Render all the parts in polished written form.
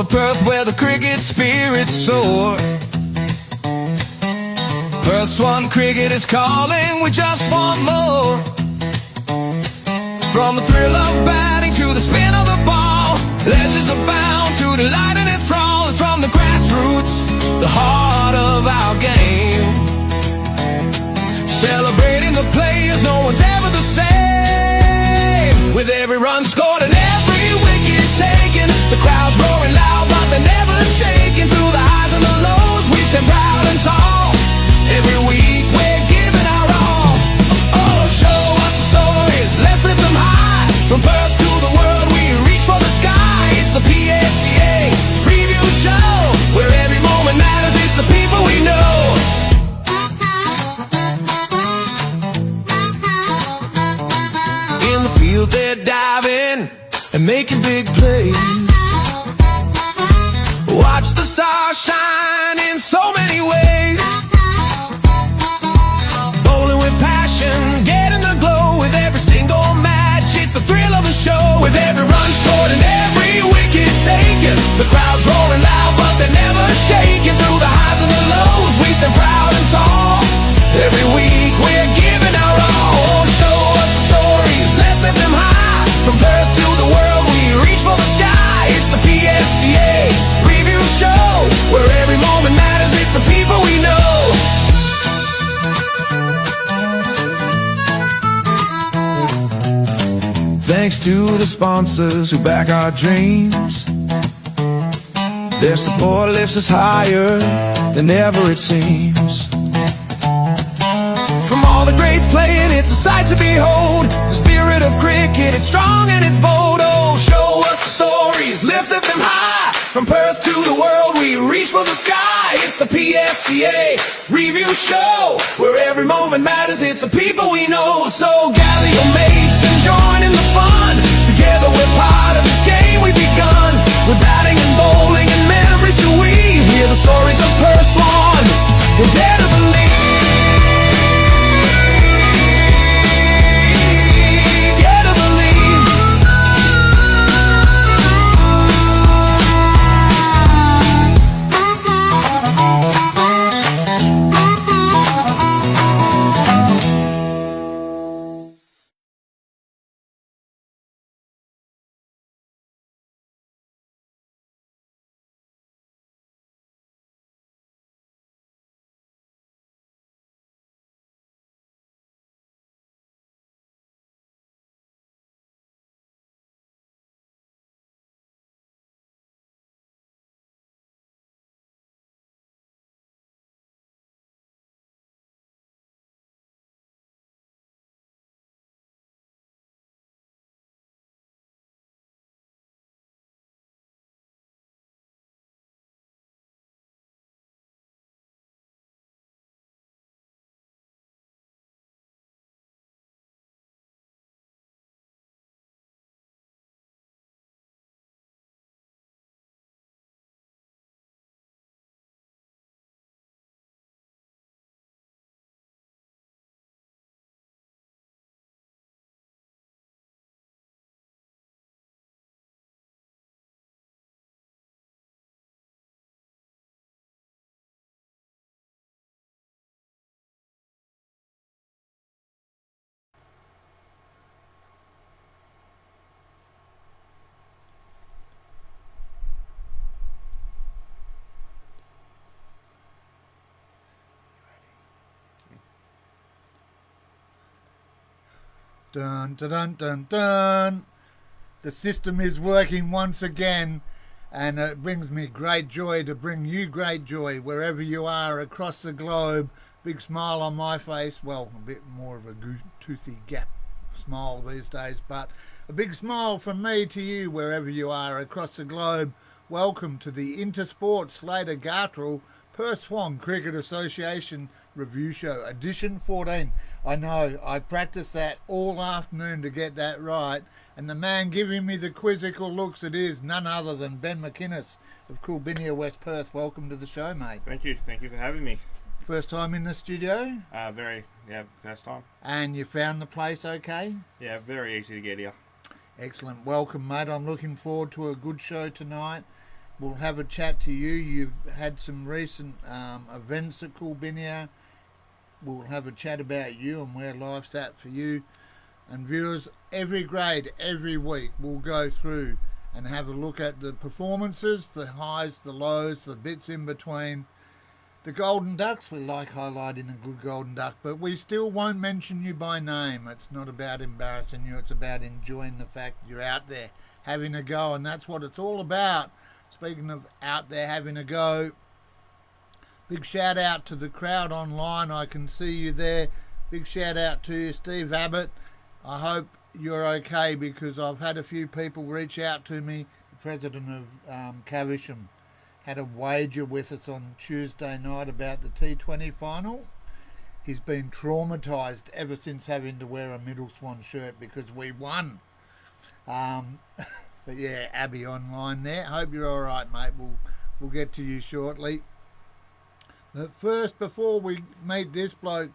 over Perth where the cricket spirits soar. Perth Swan cricket is calling, we just want more. From the thrill of batting to the spin of the ball, legends are bound to delight and enthrall. It's from the grassroots, the heart of our game. Celebrating the players, no one's ever the same. With every run scored and every wicket taken, the crowd's roaring loud but they're never shaking. Through the highs and the lows, we stand proud and tall. Every week we're giving our all. Oh, show us the stories, let's lift them high. From Perth to the world, we reach for the sky. It's the PSCA Review Show, where every moment matters, it's the people we know. In the field they're diving and making big plays. Watch the stars shine in so many ways. Bowling with passion, getting the glow with every single match. It's the thrill of the show. With every run scored and every wicket taken, the crowd's roaring loud but they're never shaking. Through the highs and the lows, we stand proud and tall. Every week we're giving our all. Oh, show us the stories, let's lift them high. From Perth to the world, we reach for the sky. It's the PSCA Review Show, where every moment matters, it's the people we know. Thanks to the sponsors who back our dreams. Their support lifts us higher than ever it seems. From all the greats playing, it's a sight to behold. The spirit of cricket, it's strong and it's bold. Oh, show us the stories, lift them high. From Perth to the world, we reach for the sky. It's the PSCA Review Show, where every moment matters, it's the people we know. So gather your mates and join in the fun. Together we're part of this game we've begun. With batting and bowling and memories to weave. Hear the stories of Perth Swan, we're dare to believe. Dun, dun, dun, dun, dun. The system is working once again, and it brings me great joy to bring you great joy wherever you are across the globe. Big smile on my face. Well, a bit more of a toothy gap smile these days, but a big smile from me to you wherever you are across the globe. Welcome to the Intersport Slater Gartrell Perth Swan Cricket Association Review Show, edition 14. I know, I practiced that all afternoon to get that right, and the man giving me the quizzical looks it is none other than Ben McInnes of Coolbinia, West Perth. Welcome to the show, mate. Thank you for having me. First time in the studio? First time. And you found the place okay? Yeah, very easy to get here. Excellent. Welcome, mate. I'm looking forward to a good show tonight. We'll have a chat to you. You've had some recent events at Coolbinia. We'll have a chat about you and where life's at for you. And viewers, every grade, every week, we'll go through and have a look at the performances, the highs, the lows, the bits in between. The Golden Ducks, we like highlighting a good Golden Duck, but we still won't mention you by name. It's not about embarrassing you, it's about enjoying the fact you're out there having a go, and that's what it's all about. Speaking of out there having a go, big shout out to the crowd online. I can see you there. Big shout out to you, Steve Abbott. I hope you're okay, because I've had a few people reach out to me. The president of Caversham had a wager with us on Tuesday night about the T20 final. He's been traumatised ever since having to wear a Middle Swan shirt because we won. But yeah, Abby online there. Hope you're all right, mate. We'll get to you shortly. But first, before we meet this bloke,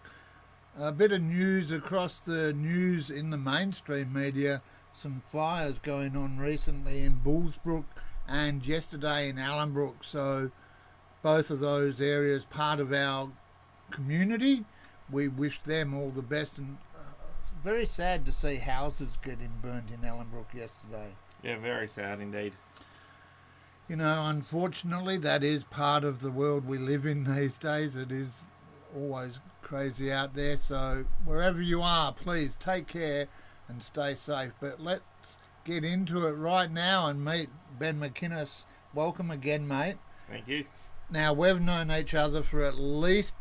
a bit of news across the news in the mainstream media. Some fires going on recently in Bullsbrook and yesterday in Allenbrook. So both of those areas part of our community. We wish them all the best, and very sad to see houses getting burnt in Allenbrook yesterday. Yeah, very sad indeed. You know, unfortunately, that is part of the world we live in these days. It is always crazy out there. So wherever you are, please take care and stay safe. But let's get into it right now and meet Ben McInnes. Welcome again, mate. Thank you. Now, we've known each other for at least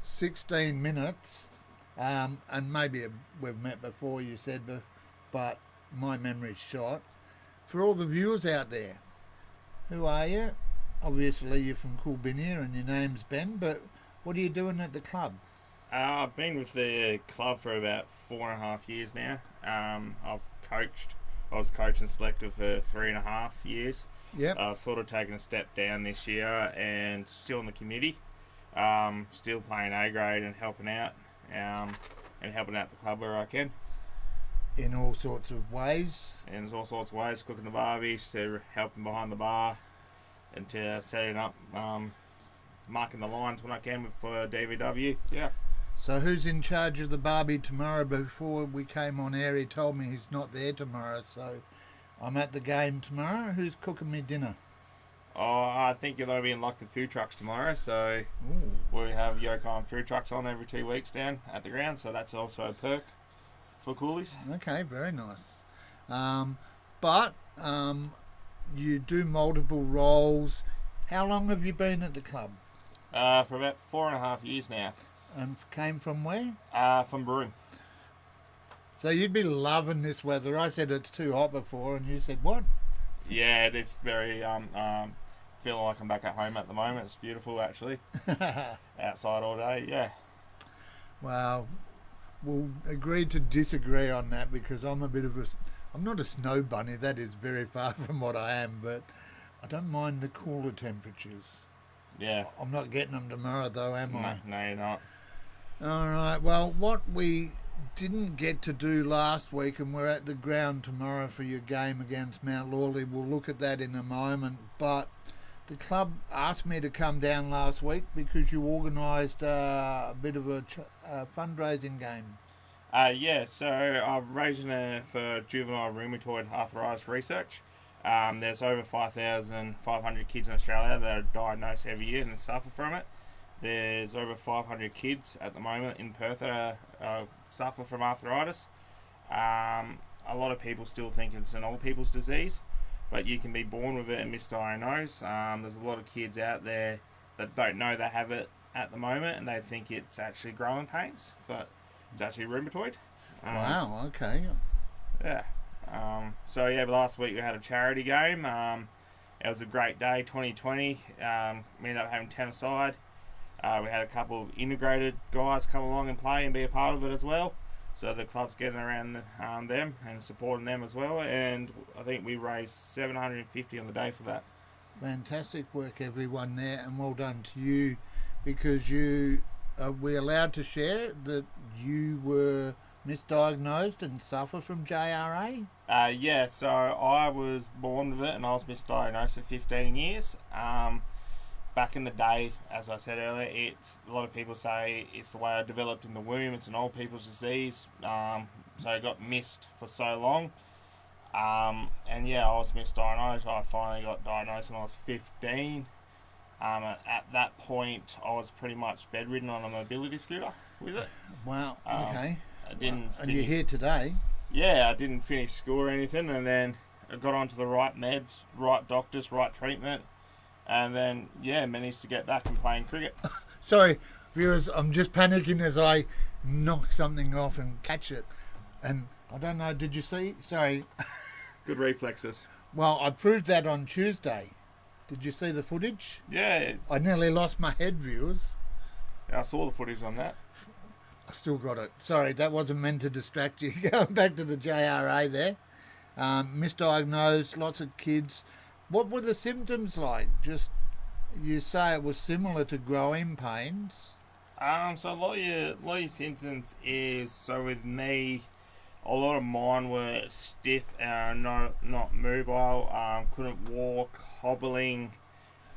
16 minutes, and maybe we've met before, you said, but my memory's shot. For all the viewers out there, who are you? Obviously, you're from Coolbinia and your name's Ben, but what are you doing at the club? I've been with the club for about 4.5 years now. I've coached. I was coach and selector for 3.5 years. Yep. I've sort of taken a step down this year and still in the committee. Still playing A grade and helping out the club where I can. In all sorts of ways. And there's all sorts of ways, cooking the barbies to helping behind the bar and to setting up, marking the lines when I can for DVW. Yeah. So who's in charge of the barbie tomorrow? Before we came on air, he told me he's not there tomorrow, so I'm at the game tomorrow. Who's cooking me dinner? Oh, I think you're going to be in luck with food trucks tomorrow, so we have Yoko food trucks on every 2 weeks down at the ground, so that's also a perk for coolies. Okay, very nice. But you do multiple roles. How long have you been at the club? For about 4.5 years now. And came from where? From Broome. So you'd be loving this weather. I said it's too hot before, and you said what? Yeah, it's very feeling like I'm back at home at the moment. It's beautiful, actually. Outside all day, yeah. Well, we'll agree to disagree on that, because I'm not a snow bunny. That is very far from what I am, but I don't mind the cooler temperatures. Yeah. I'm not getting them tomorrow, though, am I? No, you're not. All right. Well, what we didn't get to do last week, and we're at the ground tomorrow for your game against Mount Lawley. We'll look at that in a moment. But the club asked me to come down last week because you organised a bit of a fundraising game. Yeah, so I'm raising for juvenile rheumatoid arthritis research. There's over 5,500 kids in Australia that are diagnosed every year and suffer from it. There's over 500 kids at the moment in Perth that suffer from arthritis. A lot of people still think it's an old people's disease, but you can be born with it and misdiagnosed. There's a lot of kids out there that don't know they have it at the moment, and they think it's actually growing pains, but it's actually rheumatoid. Wow, okay. Yeah. So yeah, last week we had a charity game. It was a great day, 2020. We ended up having 10 aside. We had a couple of integrated guys come along and play and be a part of it as well. So the club's getting around them and supporting them as well. And I think we raised $750 on the day for that. Fantastic work, everyone there, and well done to you, because you we're allowed to share that you were misdiagnosed and suffer from JRA? Yeah, so I was born with it and I was misdiagnosed for 15 years. Back in the day, as I said earlier, it's a lot of people say it's the way I developed in the womb. It's an old people's disease, so I got missed for so long. And yeah, I was misdiagnosed. I finally got diagnosed when I was 15. At that point, I was pretty much bedridden on a mobility scooter with it. Wow. Um, Okay. I didn't. And you're finish, here today. yeah, I didn't finish school or anything, and then I got onto the right meds, right doctors, right treatment, and then yeah, managed to get back and playing cricket. Sorry, viewers, I'm just panicking as I knock something off and catch it. And I don't know, did you see? Sorry. Good reflexes. Well, I proved that on Tuesday. Did you see the footage? Yeah, I nearly lost my head, viewers. I saw the footage on that. I still got it. Sorry, that wasn't meant to distract you. Going back to the JRA there. Misdiagnosed, lots of kids. What were the symptoms like? Just, you say it was similar to growing pains. So a lot of your symptoms is, so with me, a lot of mine were stiff and not mobile. Couldn't walk, hobbling.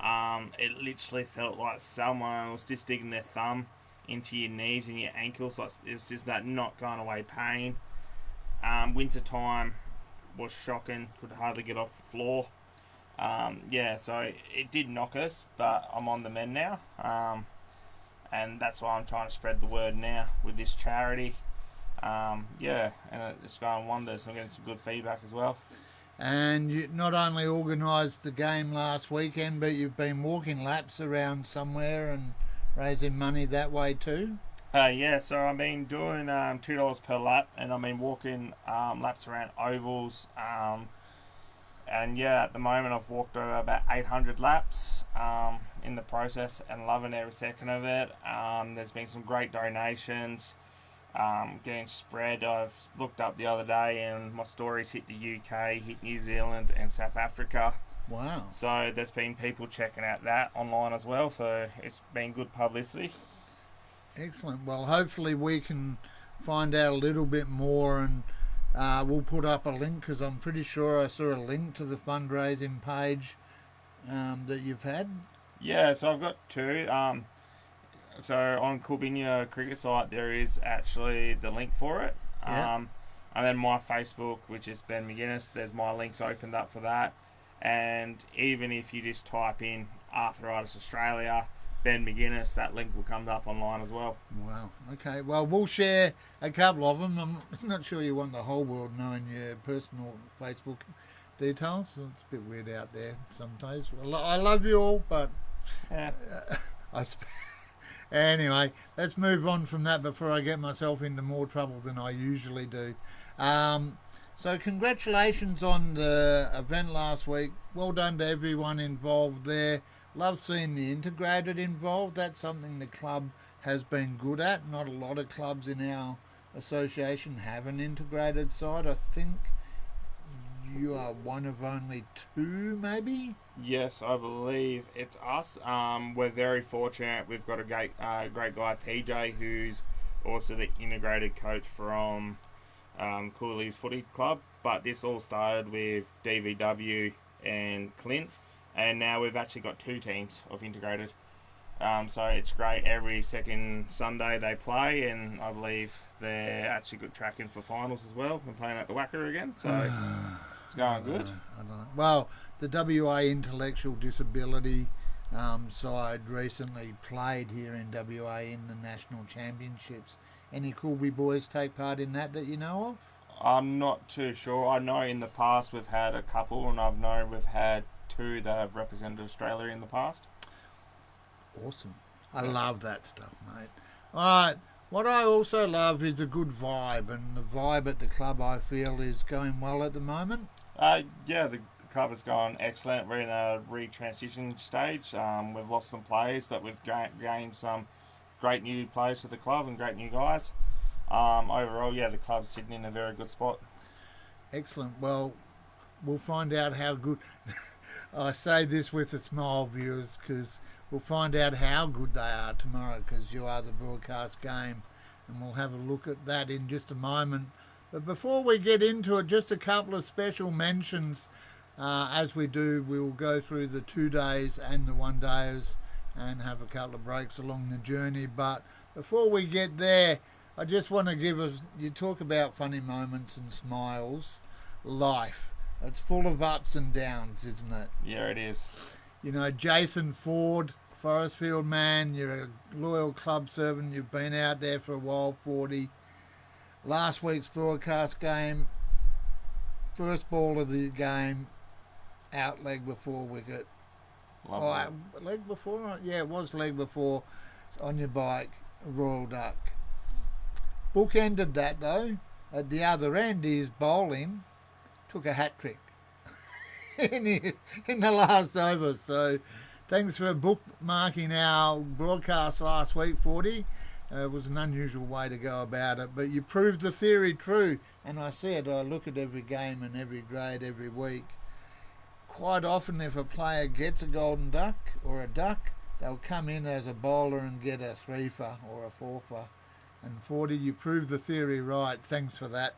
It literally felt like someone was just digging their thumb into your knees and your ankles. Like it was just that not going away pain. Winter time was shocking. Could hardly get off the floor. Yeah, so it did knock us, but I'm on the mend now. And that's why I'm trying to spread the word now with this charity. Yeah, and it's going wonders. I'm getting some good feedback as well. And you not only organised the game last weekend, but you've been walking laps around somewhere and raising money that way too? Yeah, so I've been doing $2 per lap, and I've been walking laps around ovals. And yeah, at the moment I've walked over about 800 laps in the process and loving every second of it. There's been some great donations getting spread. I've looked up the other day and my stories hit the UK, hit New Zealand and South Africa. Wow. So there's been people checking out that online as well, so it's been good publicity. Excellent. Well, hopefully we can find out a little bit more, and we'll put up a link, because I'm pretty sure I saw a link to the fundraising page that you've had. Yeah, so I've got two. So on Coolbinia cricket site, there is actually the link for it. Yeah. And then my Facebook, which is Ben McInnes, there's my links opened up for that. And even if you just type in Arthritis Australia, Ben McInnes, that link will come up online as well. Wow. Okay. Well, we'll share a couple of them. I'm not sure you want the whole world knowing your personal Facebook details. It's a bit weird out there sometimes. Well, I love you all, but Yeah. Anyway, let's move on from that before I get myself into more trouble than I usually do. So congratulations on the event last week. Well done to everyone involved there. Love seeing the integrated involved. That's something the club has been good at. Not a lot of clubs in our association have an integrated side. I think you are one of only two, maybe? Yes, I believe it's us. We're very fortunate. We've got a great guy, PJ, who's also the integrated coach from Cooley's Footy Club. But this all started with DVW and Clint, and now we've actually got two teams of integrated. So it's great. Every second Sunday they play, and I believe they're actually good tracking for finals as well. We're playing at the Wacker again, so it's going good. I don't know. Well, the WA Intellectual Disability side recently played here in WA in the National Championships. Any Coolby boys take part in that you know of? I'm not too sure. I know in the past we've had a couple, and I've known we've had two that have represented Australia in the past. Awesome. I love that stuff, mate. All right. What I also love is a good vibe, and the vibe at the club, I feel, is going well at the moment. Yeah, the club has gone excellent. We're in a re-transition stage. We've lost some players, but we've gained some great new players to the club and great new guys. Overall, yeah, the club's sitting in a very good spot. Excellent. Well, we'll find out how good... I say this with a smile, viewers, because we'll find out how good they are tomorrow, because you are the broadcast game, and we'll have a look at that in just a moment. But before we get into it, just a couple of special mentions. As we do, we'll go through the 2 days and the 1 days and have a couple of breaks along the journey. But before we get there, I just want to give us, you talk about funny moments and smiles. Life, it's full of ups and downs, isn't it? Yeah, it is. You know, Jason Ford, Forestfield man, you're a loyal club servant, you've been out there for a while, 40. Last week's broadcast game, first ball of the game, out leg before wicket. Lovely. Oh, leg before? Yeah, it was leg before. It's on your bike, a Royal Duck. Bookended that though. At the other end, his bowling took a hat trick in the last over. So thanks for bookmarking our broadcast last week, 40. It was an unusual way to go about it, but you proved the theory true. And I see it, I look at every game and every grade every week. Quite often if a player gets a golden duck or a duck, they'll come in as a bowler and get a 3-fer or a 4-fer. And 40, you proved the theory right. Thanks for that.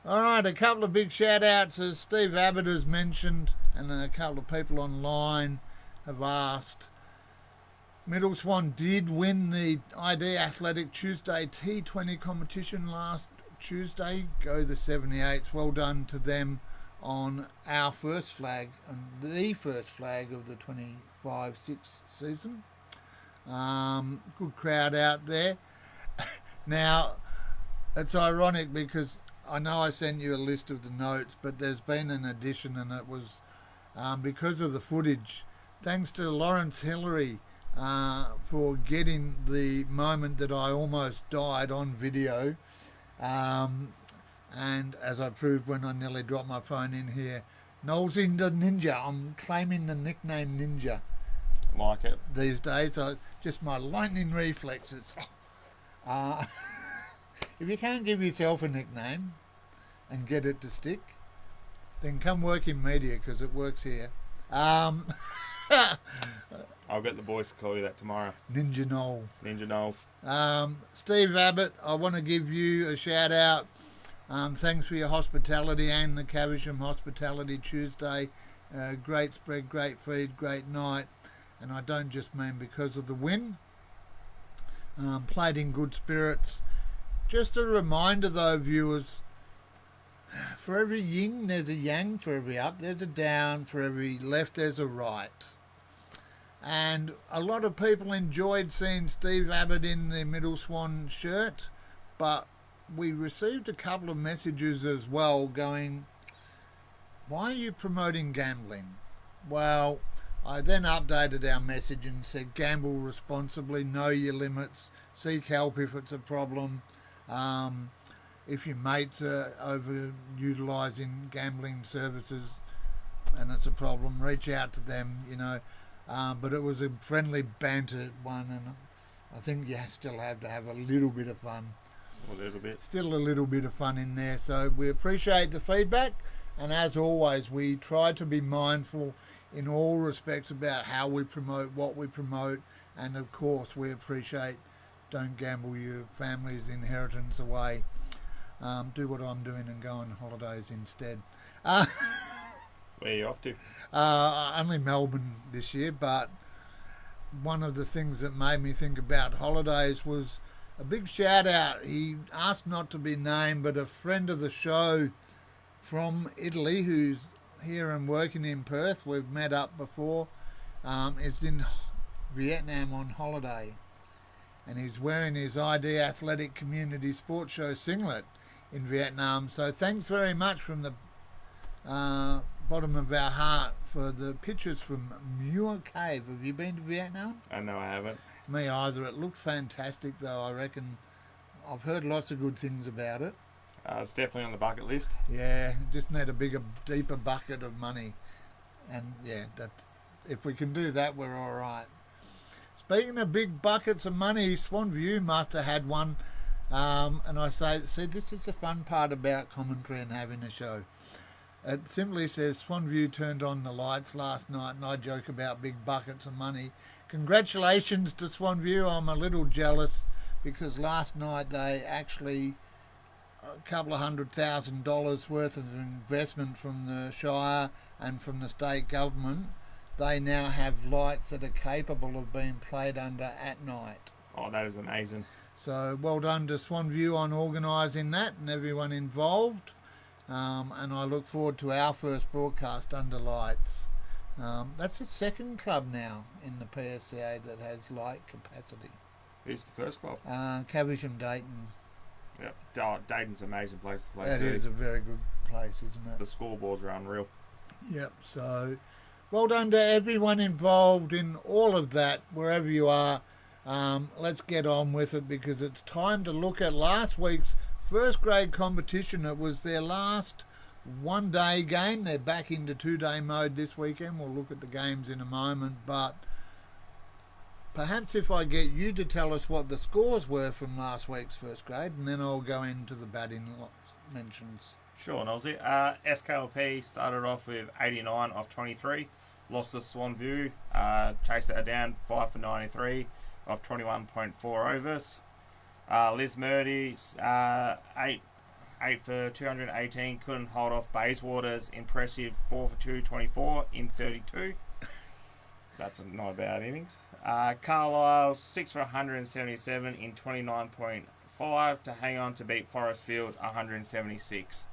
All right, a couple of big shout-outs, as Steve Abbott has mentioned, and a couple of people online have asked. Middle Swan did win the ID Athletic Tuesday T20 competition last Tuesday. Go the 78s. Well done to them on our first flag, and the first flag of the 25-6 season. Good crowd out there. Now, it's ironic because I know I sent you a list of the notes, but there's been an addition, and it was because of the footage. Thanks to Lawrence Hillary for getting the moment that I almost died on video. And as I proved when I nearly dropped my phone in here, Knowles in the Ninja. I'm claiming the nickname Ninja. Like it. These days, just my lightning reflexes. If you can't give yourself a nickname and get it to stick, then come work in media, because it works here. I'll get the boys to call you that tomorrow. Ninja Knoll. Ninja Knowles. Steve Abbott, I want to give you a shout out. Thanks for your hospitality and the Caversham Hospitality Tuesday. Great spread, great feed, great night. And I don't just mean because of the win. Played in good spirits. Just a reminder though, viewers, for every yin there's a yang, for every up there's a down, for every left there's a right. And a lot of people enjoyed seeing Steve Abbott in the Middle Swan shirt, but we received a couple of messages as well going, why are you promoting gambling? Well, I then updated our message and said, gamble responsibly, know your limits, seek help if it's a problem. If your mates are over-utilising gambling services and it's a problem, reach out to them, you know. But it was a friendly banter one, and I think you still have to have a little bit of fun. A little bit. Still a little bit of fun in there. So we appreciate the feedback, and as always, we try to be mindful in all respects about how we promote, what we promote, and of course we appreciate don't gamble your family's inheritance away. Do what I'm doing and go on holidays instead. Where are you off to? Only Melbourne this year, but one of the things that made me think about holidays was a big shout out. He asked not to be named, but a friend of the show from Italy who's here and working in Perth, we've met up before, is in Vietnam on holiday, and he's wearing his ID Athletic Community Sports Show singlet in Vietnam. So thanks very much from the bottom of our heart for the pictures from Muir Cave. Have you been to Vietnam? No, I haven't. Me either. It looked fantastic though. I reckon I've heard lots of good things about it. It's definitely on the bucket list. Yeah, just need a bigger, deeper bucket of money. And yeah, that's, if we can do that, we're all right. Speaking of big buckets of money, Swan View must have had one. And I say, see, this is the fun part about commentary and having a show. It simply says, Swan View turned on the lights last night, and I joke about big buckets of money. Congratulations to Swan View. I'm a little jealous because last night they actually a couple of $100,000 worth of investment from the Shire and from the state government, they now have lights that are capable of being played under at night. Oh, that is amazing. So well done to Swanview on organising that and everyone involved. And I look forward to our first broadcast under lights. That's the second club now in the PSCA that has light capacity. Who's the first club? Caversham Dayton. Yep. Dayton's an amazing place to play. That is a very good place, isn't it? The scoreboards are unreal. Yep, so well done to everyone involved in all of that, wherever you are. Let's get on with it because it's time to look at last week's first grade competition. It was their last one-day game. They're back into two-day mode this weekend. We'll look at the games in a moment, but perhaps if I get you to tell us what the scores were from last week's first grade, and then I'll go into the batting mentions. Sure, Nosy. SKLP started off with 89 off 23. Lost to Swanview. Chased it down 5 for 93 off 21.4 overs. Liz Murdy, 8 for 218. Couldn't hold off Bayswater's impressive 4 for 224 in 32. That's not a bad innings. Carlisle, 6 for 177 in 29.5 to hang on to beat Forestfield 176.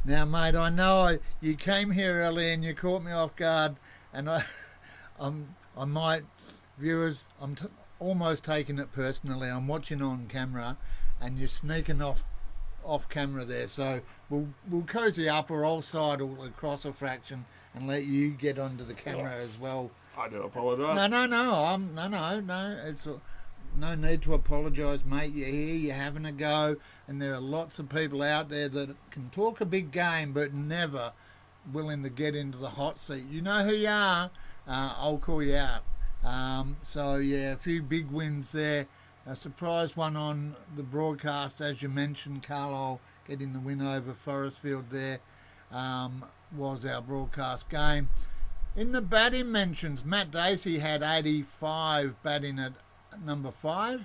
Now, mate, I know you came here early and you caught me off guard, and I might, viewers, I'm almost taking it personally. I'm watching on camera, and you're sneaking off camera there. So we'll cozy up, or I'll sidle across a fraction and let you get onto the camera as well. I do apologise. No. It's no need to apologise, mate. You're here, you're having a go, and there are lots of people out there that can talk a big game but never willing to get into the hot seat. You know who you are. I'll call you out. So yeah, a few big wins there. A surprise one on the broadcast, as you mentioned, Carlisle getting the win over Forestfield there, was our broadcast game. In the batting mentions, Matt Dacey had 85 batting at number 5.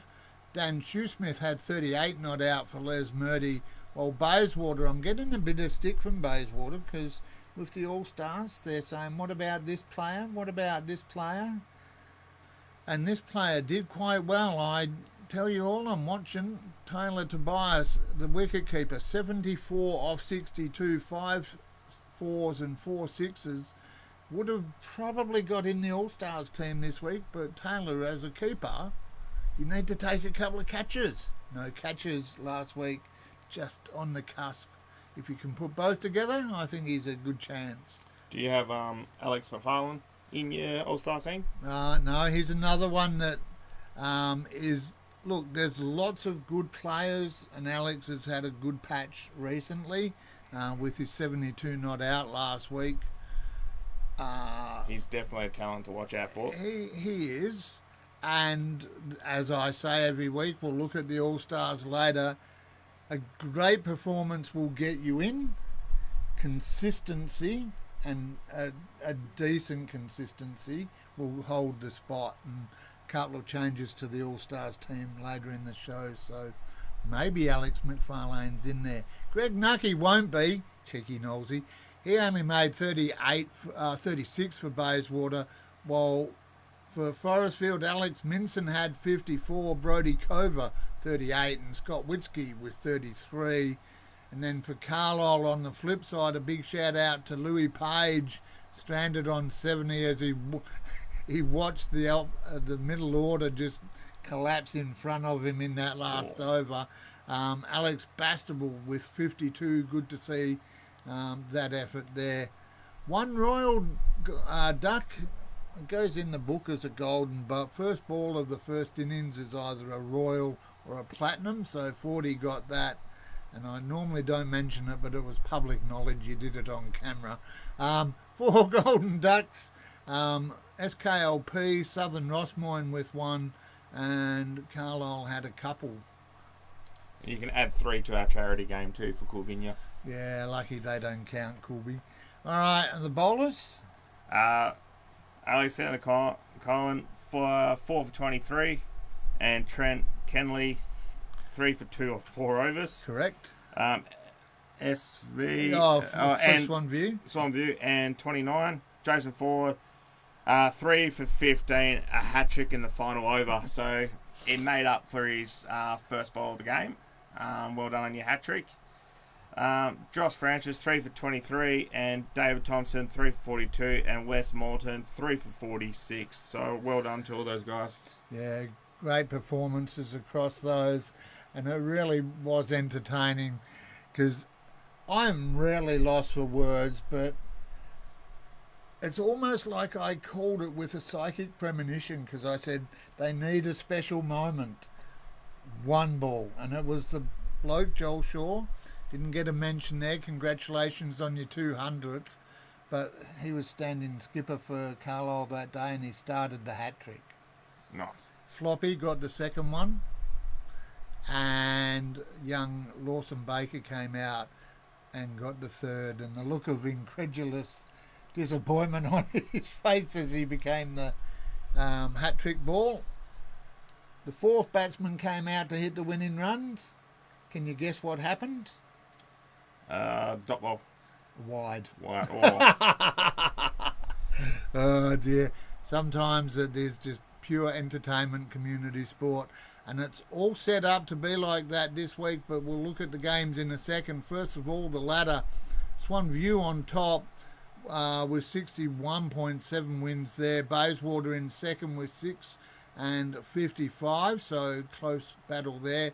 Dan Shoesmith had 38 not out for Les Murdy. While Bayswater, I'm getting a bit of stick from Bayswater because with the All-Stars, they're saying, what about this player? What about this player? And this player did quite well. I tell you all, I'm watching Taylor Tobias, the wicketkeeper, 74 off 62, 5 4s and 4 6s. Would have probably got in the All-Stars team this week, but Taylor, as a keeper, you need to take a couple of catches. No catches last week, just on the cusp. If you can put both together, I think he's a good chance. Do you have Alex McFarlane in your All-Star team? No, he's another one that is... Look, there's lots of good players, and Alex has had a good patch recently with his 72 not out last week. He's definitely a talent to watch out for. He is, and as I say every week, we'll look at the All-Stars later. A great performance will get you in. Consistency and a decent consistency will hold the spot, and a couple of changes to the All-Stars team later in the show, so maybe Alex McFarlane's in there. Greg Nucky won't be. Cheeky nosy. He only made 36 for Bayswater, while for Forestfield, Alex Minson had 54, Brodie Cover 38, and Scott Witzke with 33. And then for Carlisle on the flip side, a big shout out to Louis Page, stranded on 70 as he watched the middle order just collapse in front of him in that last over. Alex Bastable with 52, good to see that effort there. One Royal Duck goes in the book as a golden, but first ball of the first innings is either a Royal or a Platinum, so 40 got that. And I normally don't mention it, but it was public knowledge. You did it on camera. 4 Golden Ducks, SKLP, Southern Rossmoyne with 1, and Carlisle had a couple. You can add 3 to our charity game too for Coolganya. Yeah, lucky they don't count, Coolby. All right, and the bowlers? Alexander Collin for 4 for 23, and Trent Kenley 3 for 2 or 4 overs. Correct. SV and and Swan View. and 29. Jason Ford, 3 for 15, a hat trick in the final over. So it made up for his first bowl of the game. Well done on your hat trick. Josh Francis, 3 for 23, and David Thompson, 3 for 42, and Wes Morton, 3 for 46. So well done to all those guys. Yeah, great performances across those, and it really was entertaining because I'm really lost for words, but it's almost like I called it with a psychic premonition because I said they need a special moment. One ball, and it was the bloke Joel Shaw. Didn't get a mention there. Congratulations on your 200th. But he was standing skipper for Carlisle that day and he started the hat trick. Nice. Floppy got the second one. And young Lawson Baker came out and got the third. And the look of incredulous disappointment on his face as he became the hat trick ball. The fourth batsman came out to hit the winning runs. Can you guess what happened? Dot ball. Wide. Oh. Oh dear. Sometimes it is just pure entertainment community sport. And it's all set up to be like that this week, but we'll look at the games in a second. First of all, the ladder. Swan View on top with 61.7 wins there. Bayswater in second with 6 and 55, so close battle there.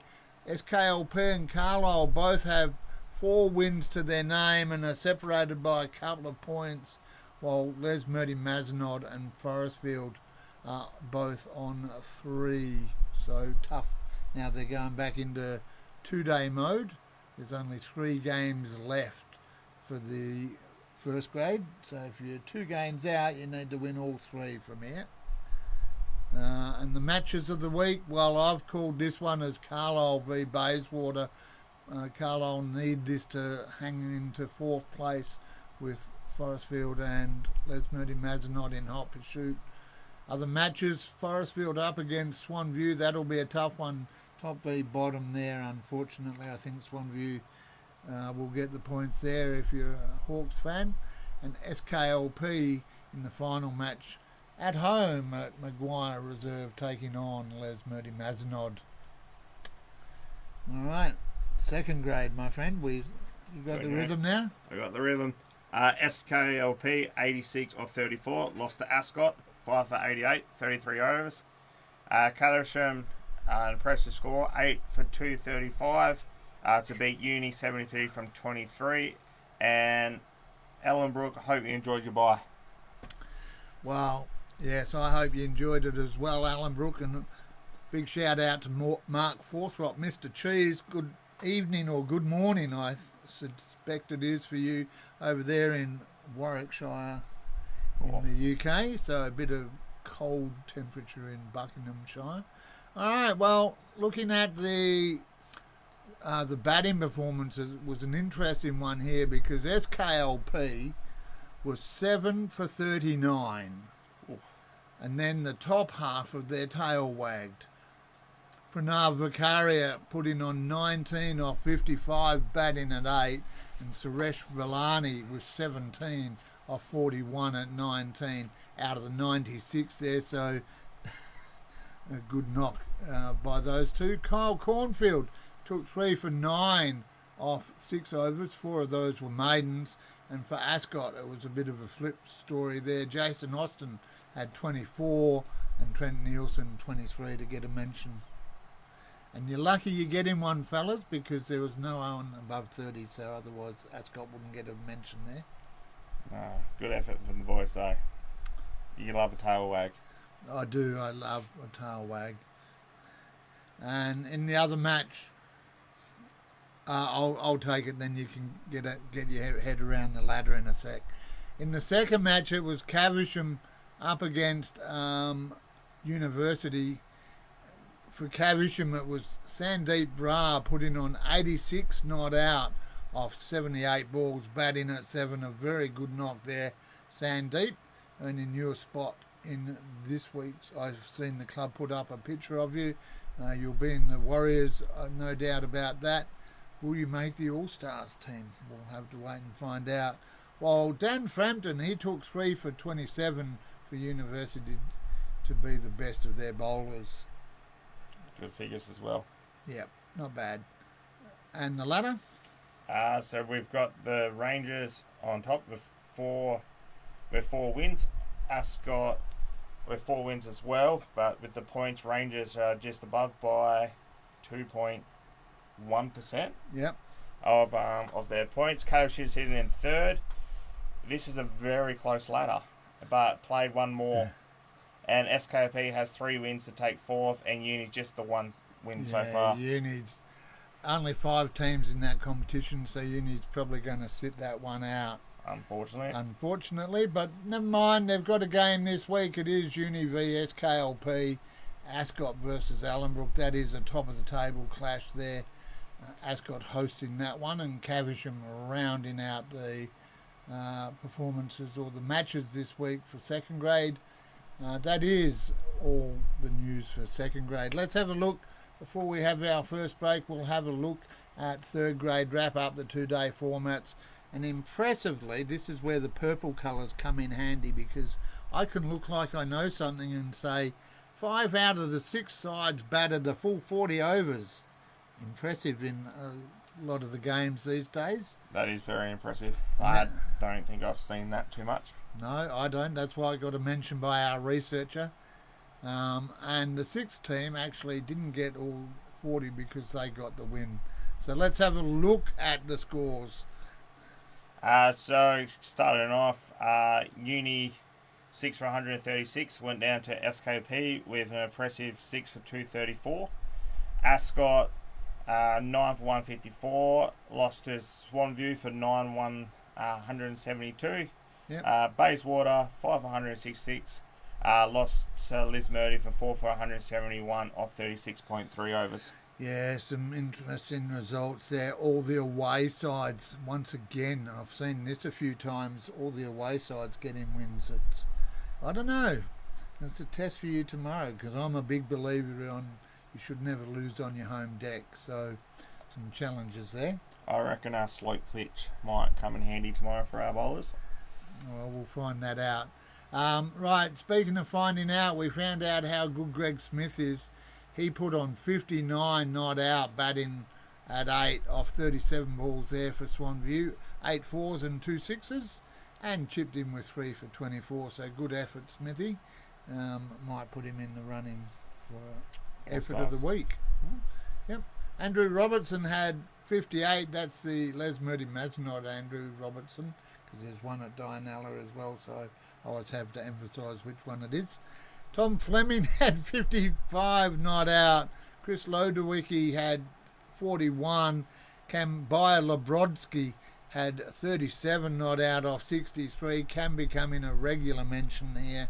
SKLP and Carlisle both have 4 wins to their name and are separated by a couple of points, while Les Murdy Mazenod and Forestfield are both on 3. So tough. Now they're going back into 2-day mode. There's only 3 games left for the first grade. So if you're 2 games out, you need to win all 3 from here. And the matches of the week, well, I've called this one as Carlisle v Bayswater. Carlisle need this to hang into 4th place with Forestfield and Les Murdy Mazenod in hot pursuit. Other matches, Forestfield up against Swan View. That'll be a tough one. Top v bottom there, unfortunately. I think Swan View will get the points there if you're a Hawks fan. And SKLP in the final match at home at Maguire Reserve taking on Les Murdy Mazenod. All right, second grade, my friend. You got the rhythm now? I got the rhythm. SKLP 86 of 34, lost to Ascot 5 for 88, 33 overs. Catersham, an impressive score, 8 for 235 to beat Uni 73 from 23. And Ellenbrook, I hope you enjoyed your bye. Well, yes, I hope you enjoyed it as well, Alan Brook, and big shout out to Mark Forthrop, Mr. Cheese. Good evening or good morning, I suspect it is for you over there in Warwickshire in the UK. So a bit of cold temperature in Buckinghamshire. All right, well, looking at the batting performances was an interesting one here because SKLP was 7 for 39. Oof. And then the top half of their tail wagged. Pranav Vicaria putting on 19 off 55, batting at 8, and Suresh Villani was 17 off 41 at 19 out of the 96 there, so a good knock by those two. Kyle Cornfield took 3 for 9 off 6 overs, 4 of those were maidens, and for Ascot it was a bit of a flip story there. Jason Austin had 24 and Trent Nielsen 23 to get a mention. And you're lucky you're getting one, fellas, because there was no one above 30, so otherwise Ascot wouldn't get a mention there. Good effort from the boys, though. You love a tail wag. I do. I love a tail wag. And in the other match, I'll take it. Then you can get your head around the ladder in a sec. In the second match, it was Caversham up against University. For Caversham, it was Sandeep Brar putting on 86 not out off 78 balls, batting at 7. A very good knock there, Sandeep, earning your spot in this week's. I've seen the club put up a picture of you. You'll be in the Warriors, no doubt about that. will you make the All-Stars team? We'll have to wait and find out. While Dan Frampton, he took 3 for 27 for University to be the best of their bowlers. Good figures as well. Yep, not bad. And the ladder? So we've got the Rangers on top with 4 wins. Ascot with 4 wins as well, but with the points, Rangers are just above by 2.1%. Yep. Of their points. Caversham sitting in third. This is a very close ladder, but played one more. And SKP has 3 wins to take fourth, and Uni's just the 1 win so far. Uni's only 5 teams in that competition, so Uni's probably going to sit that one out. Unfortunately, but never mind. They've got a game this week. It is Uni v SKLP, Ascot versus Allenbrook. That is a top of the table clash there. Ascot hosting that one, and Caversham rounding out the performances or the matches this week for second grade. That is all the news for second grade. Let's have a look. Before we have our first break, we'll have a look at third grade, wrap up the 2-day formats. And impressively, this is where the purple colours come in handy, because I can look like I know something and say 5 out of the 6 sides batted the full 40 overs. Impressive in a lot of the games these days. That is very impressive. I don't think I've seen that too much. No, I don't. That's why I got a mention by our researcher. And the 6th team actually didn't get all 40 because they got the win. So let's have a look at the scores. So starting off, Uni 6 for 136 went down to SKP with an impressive 6 for 234. Ascot 9 for 154, lost to Swanview for 172. Yep. Bayswater 5 for 166, lost to Liz Murdy for 4 for 171 off 36.3 overs. Yeah, some interesting results there. All the away sides, once again, I've seen this a few times, all the away sides getting wins. I don't know. That's a test for you tomorrow, because I'm a big believer on you should never lose on your home deck. So some challenges there. I reckon our slope pitch might come in handy tomorrow for our bowlers. Well, we'll find that out. Right, speaking of finding out, we found out how good Greg Smith is. He put on 59 not out, batting at 8 off 37 balls there for Swanview. 8 4s and 2 6s, and chipped in with 3 for 24. So good effort, Smithy. Might put him in the running for effort of the week. Yep. Andrew Robertson had 58. That's the Les Murdy Mazenod Andrew Robertson, because there's one at Dianella as well, so I always have to emphasise which one it is. Tom Fleming had 55 not out. Chris Lodewicki had 41. Kambaya Labrodsky had 37 not out off 63. Can becoming a regular mention here.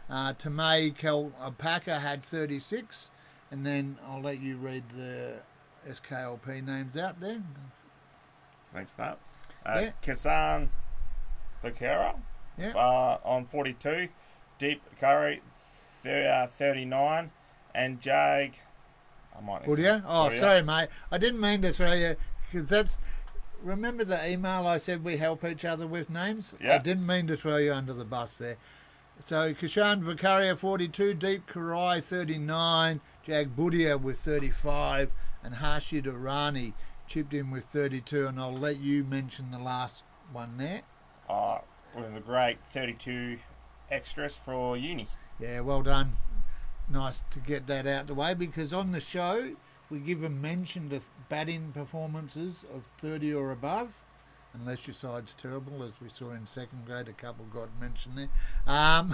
Tamay Kalpaka had 36. And then I'll let you read the SKLP names out there. Thanks for that. Kasan Bakera on 42. Deep Curry 39. And Jag... Budia? Oh, sorry, mate. I didn't mean to throw you, because that's... Remember the email I said we help each other with names? Yeah. I didn't mean to throw you under the bus there. So Kishan Vakaria 42, Deep Karai 39, Jag Budia with 35, and Harshid Irani chipped in with 32, and I'll let you mention the last one there. With a great 32 extras for Uni. Yeah, well done. Nice to get that out the way, because on the show we give a mention to batting performances of 30 or above, unless your side's terrible, as we saw in second grade, a couple got mentioned there. I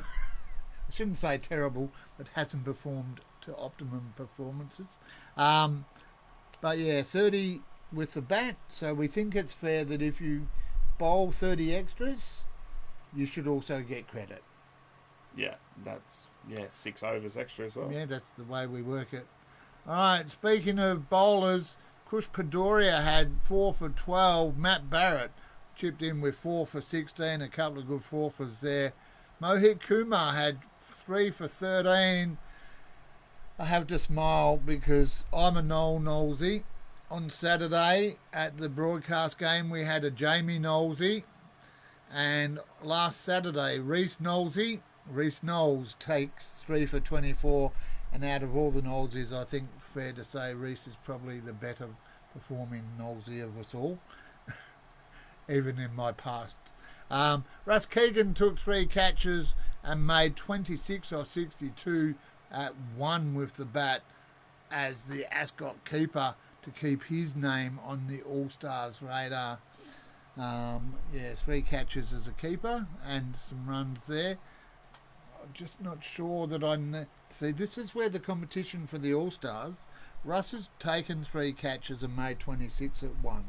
shouldn't say terrible, but hasn't performed to optimum performances. But yeah, 30 with the bat, so we think it's fair that if you bowl 30 extras, you should also get credit. Yeah, that's 6 overs extra as well. Yeah, that's the way we work it. All right, speaking of bowlers, Kush Padoria had 4 for 12. Matt Barrett chipped in with 4 for 16, a couple of good fourfers there. Mohit Kumar had 3 for 13. I have to smile because I'm a Nosey, on Saturday at the broadcast game we had a Jamie Knowlesy, and last Saturday Reece Knowles takes 3 for 24, and out of all the Knowlesies I think fair to say Reece is probably the better performing Knowlesy of us all, even in my past. Russ Keegan took 3 catches and made 26 or 62 at 1 with the bat as the Ascot keeper to keep his name on the All-Stars radar. 3 catches as a keeper and some runs there. I'm just not sure that see, this is where the competition for the All-Stars. Russ has taken 3 catches and made 26 at 1.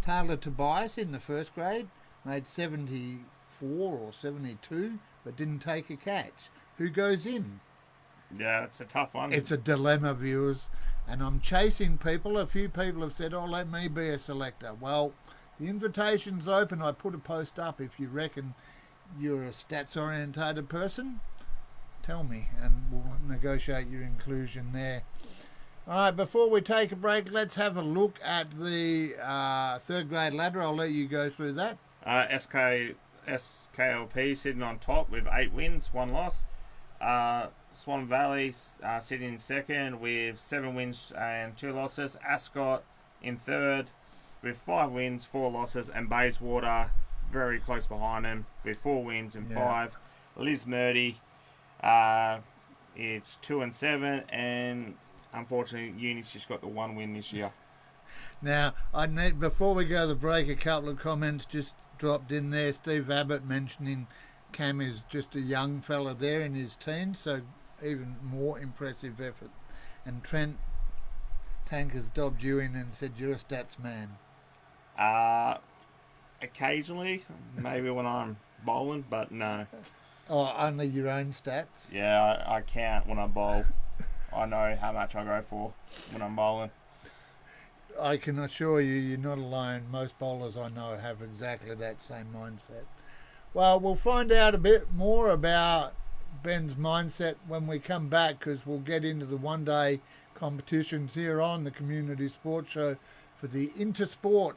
Taylor Tobias in the first grade made 74 or 72 but didn't take a catch. Who goes in? Yeah, it's a tough one. It's a dilemma, viewers, and I'm chasing people. A few people have said, let me be a selector. Well, the invitation's open. I put a post up. If you reckon you're a stats-orientated person, tell me, and we'll negotiate your inclusion there. All right, before we take a break, let's have a look at the third grade ladder. I'll let you go through that. SKLP sitting on top with 8 wins, 1 loss. Swan Valley sitting in second with 7 wins and 2 losses. Ascot in third with 5 wins, 4 losses, and Bayswater very close behind him with 4 wins and 5. Liz Murdy, it's 2 and 7, and unfortunately, Uni's just got the 1 win this year. Now, before we go to the break, a couple of comments just dropped in there. Steve Abbott mentioning Cam is just a young fella there in his teens, so even more impressive effort. And Trent Tankers dobbed you in and said you're a stats man. Occasionally, maybe when I'm bowling, but no. Oh, only your own stats? Yeah, I count when I bowl. I know how much I go for when I'm bowling. I can assure you, you're not alone. Most bowlers I know have exactly that same mindset. Well, we'll find out a bit more about Ben's mindset when we come back, because we'll get into the one-day competitions here on the Community Sports Show for the Intersport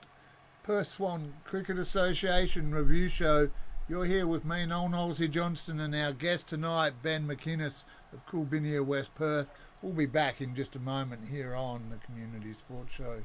Perth Swan Cricket Association Review Show. You're here with me, Noel Knowlesy Johnston, and our guest tonight, Ben McInnes of Coolbinia, West Perth. We'll be back in just a moment here on the Community Sports Show.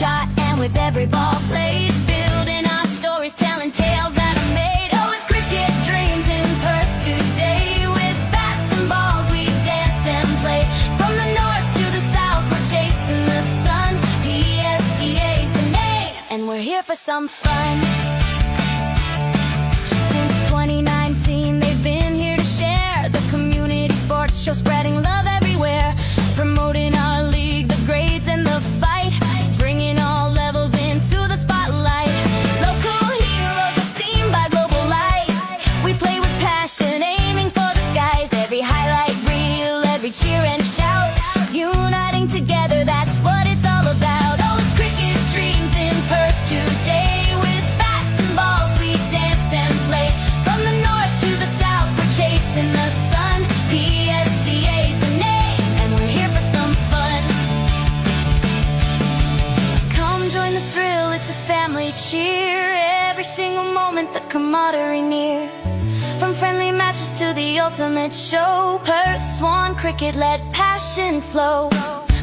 shot and with every ball played, building our stories, telling tales that are made. Oh, it's cricket dreams in Perth today. With bats and balls we dance and play. From the north to the south we're chasing the sun. PSEA's the name, and we're here for some fun. Since 2019 they've been here to share the community sports show, spreading love everywhere, promoting our league, the grades and the fight, bringing all levels into the spotlight. Local heroes are seen by global lights. We play with passion, aiming for the skies. Every highlight reel, every cheer and shout, uniting together, that's what it's all about. Oh, it's cricket dreams in Perth today. cheer. Every single moment, the camaraderie near. From friendly matches to the ultimate show, Perth Swan cricket let passion flow.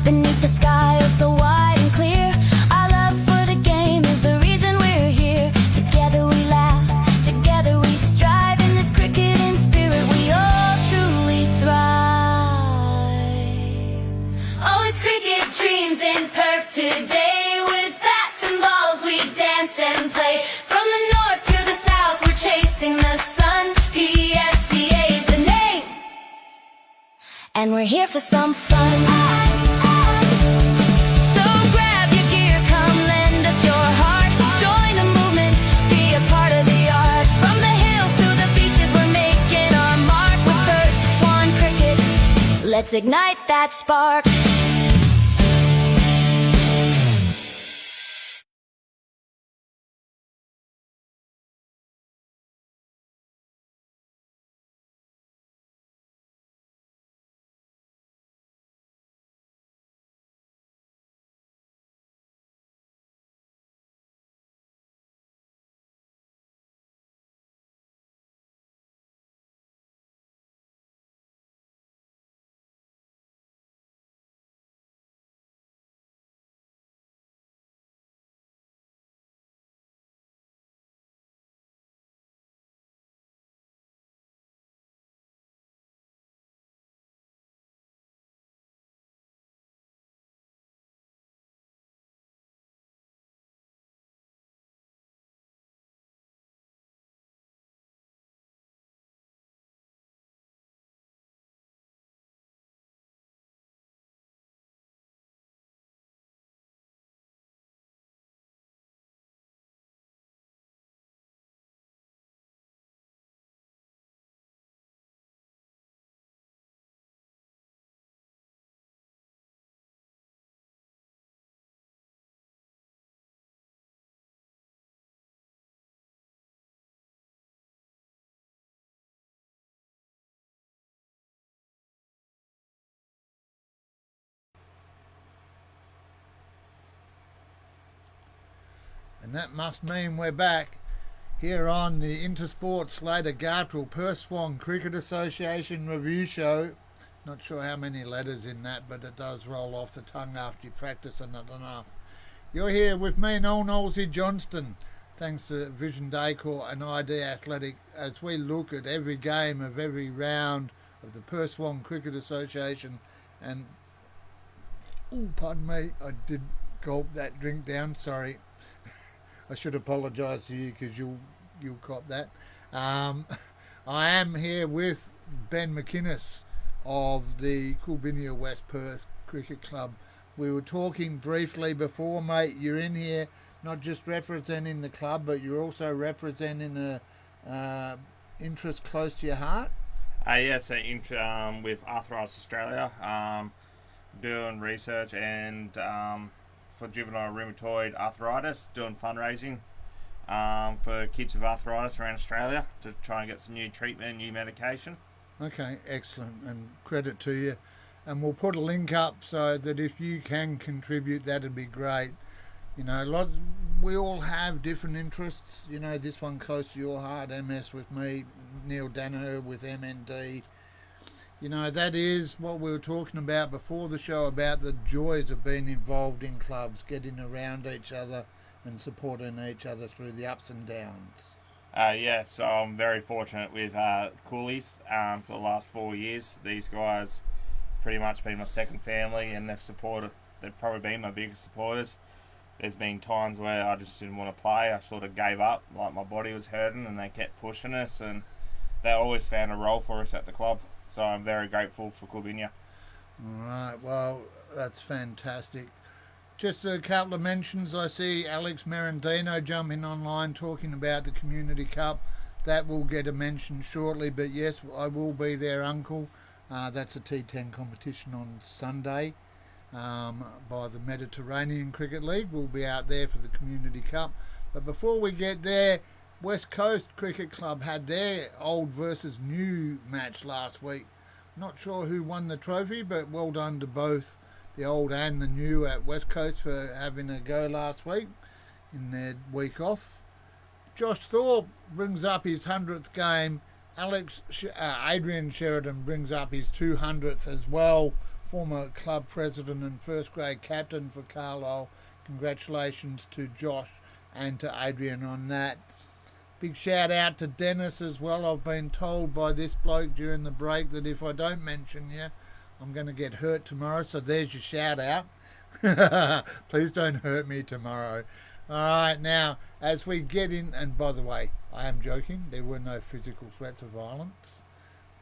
Beneath the sky oh so wide and clear, our love for the game is the reason we're here. Together we laugh, together we strive. In this cricketing spirit we all truly thrive. Oh, it's cricket dreams in Perth today. With bats and balls we dance and play. From the north to the south we're chasing the sun. PSCA's the name, and we're here for some fun. So grab your gear, come lend us your heart. Join the movement, be a part of the art. From the hills to the beaches we're making our mark. With Perth Swan cricket, let's ignite that spark. And that must mean we're back here on the Intersport Slater Gartrell Perth Swan Cricket Association review show. Not sure how many letters in that, but it does roll off the tongue after you practice it enough. You're here with me, Noel Knowlesy Johnston, thanks to Vision Daycore and ID Athletic, as we look at every game of every round of the Perth Swan Cricket Association. And, oh, pardon me, I did gulp that drink down, sorry. I should apologise to you because you'll cop that. I am here with Ben McInnes of the Coolbinia West Perth Cricket Club. We were talking briefly before, mate. You're in here not just representing the club, but you're also representing a interest close to your heart. Yes, with Arthritis Australia, doing research and for juvenile rheumatoid arthritis, doing fundraising for kids with arthritis around Australia to try and get some new treatment, new medication. Okay, excellent, and credit to you. And we'll put a link up so that if you can contribute, that'd be great. You know, we all have different interests. You know, this one close to your heart, MS with me, Neil Danaher with MND. You know, that is what we were talking about before the show, about the joys of being involved in clubs, getting around each other and supporting each other through the ups and downs. So I'm very fortunate with Coolies for the last 4 years. These guys pretty much been my second family, and they've probably been my biggest supporters. There's been times where I just didn't want to play. I sort of gave up, like my body was hurting, and they kept pushing us, and they always found a role for us at the club. So I'm very grateful for Coolbinia. All right, well, that's fantastic. Just a couple of mentions. I see Alex Merendino jumping online talking about the Community Cup. That will get a mention shortly, but yes, I will be there, Uncle. That's a T10 competition on Sunday by the Mediterranean Cricket League. We'll be out there for the Community Cup. But before we get there, West Coast Cricket Club had their old versus new match last week. Not sure who won the trophy, but well done to both the old and the new at West Coast for having a go last week. in their week off. Josh Thorpe brings up his 100th game. Adrian Sheridan brings up his 200th as well. Former club president and first grade captain for Carlisle. Congratulations to Josh and to Adrian on that. Big shout out to Dennis as well. I've been told by this bloke during the break that if I don't mention you, I'm going to get hurt tomorrow. So there's your shout out. Please don't hurt me tomorrow. All right, now, as we get in, and by the way, I am joking, there were no physical threats of violence,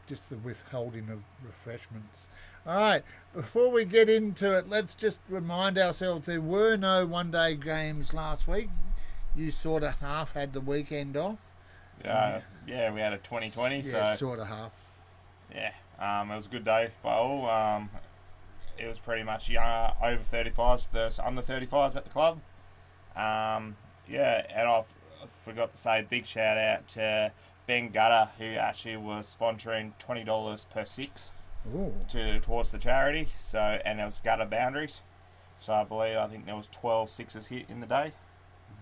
just the withholding of refreshments. All right, before we get into it, let's just remind ourselves there were no one-day games last week. You sort of half had the weekend off. Yeah, we had a 2020, Yeah, so sort of half. yeah, it was a good day by all. It was pretty much over 35s versus under 35s at the club. And I forgot to say a big shout out to Ben Gutter, who actually was sponsoring $20 per six towards the charity. So, and it was Gutter Boundaries. So I think there was 12 sixes hit in the day.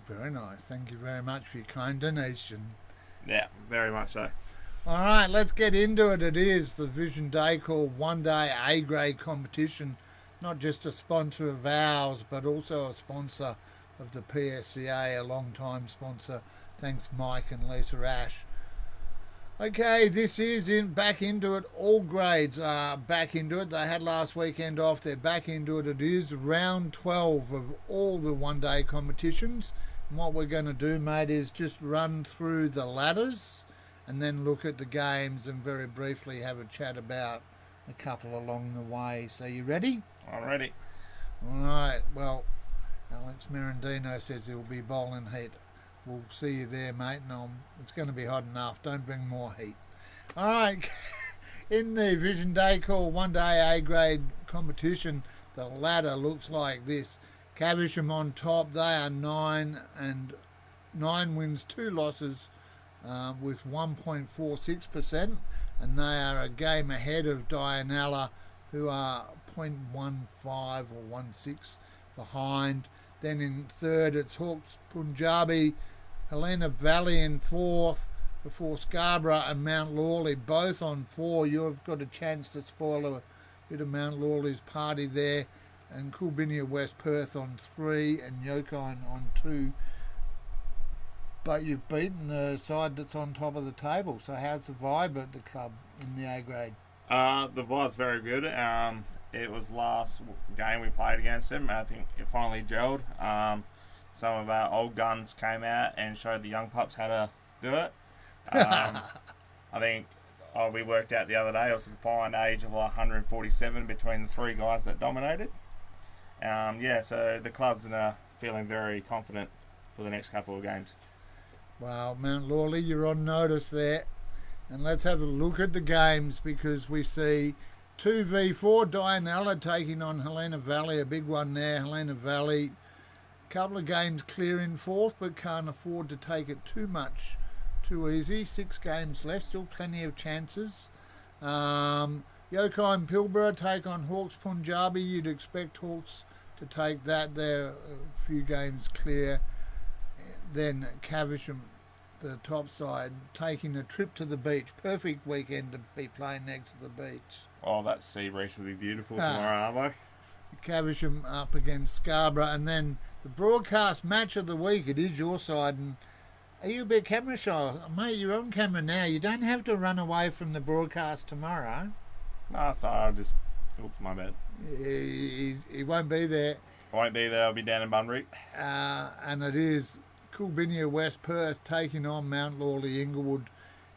Very nice. Thank you very much for your kind donation. Yeah, very much so. All right, let's get into it. It is the Vision Day called One Day A Grade competition. Not just a sponsor of ours, but also a sponsor of the PSCA, a long-time sponsor. Thanks, Mike and Lisa Ash. Okay, this is back into it. All grades are back into it. They had last weekend off. They're back into it. It is round 12 of all the one-day competitions. And what we're going to do, mate, is just run through the ladders and then look at the games and very briefly have a chat about a couple along the way. So you ready? I'm ready. All right, well, Alex Merendino says he'll be bowling heat. We'll see you there, mate, and it's going to be hot enough. Don't bring more heat. All right, in the Vision Day call One Day A Grade competition, the ladder looks like this. Caversham on top. They are 9 wins, 2 losses, with 1.46%, and they are a game ahead of Dianella, who are 0.15 or 16 behind. Then in third, it's Hawks Punjabi, Helena Valley in fourth, before Scarborough and Mount Lawley both on 4. You've got a chance to spoil a bit of Mount Lawley's party there. And Coolbinia West Perth on 3 and Yokine on 2. But you've beaten the side that's on top of the table. So how's the vibe at the club in the A grade? The vibe's very good. It was last game we played against them. I think it finally gelled. Some of our old guns came out and showed the young pups how to do it. I think we worked out the other day, it was a combined age of 147 between the 3 guys that dominated. So the club's feeling very confident for the next couple of games. Well, Mount Lawley, you're on notice there. And let's have a look at the games, because we see 2v4, Dianella taking on Helena Valley, a big one there. Helena Valley, a couple of games clear in fourth, but can't afford to take it too easy. 6 games left, still plenty of chances. Yokine Pilbara take on Hawks Punjabi. You'd expect Hawks to take that. They're a few games clear. Then Caversham, the top side, taking a trip to the beach. Perfect weekend to be playing next to the beach. Oh, that sea breeze will be beautiful tomorrow, Arvo. Caversham up against Scarborough. And then the broadcast match of the week, it is your side. And are you a bit camera shy? Mate, you're on camera now. You don't have to run away from the broadcast tomorrow. No, sorry, I'll just look for my bed. He won't be there. I won't be there, I'll be down in Bunbury. And it is Coolbinia West Perth taking on Mount Lawley Inglewood.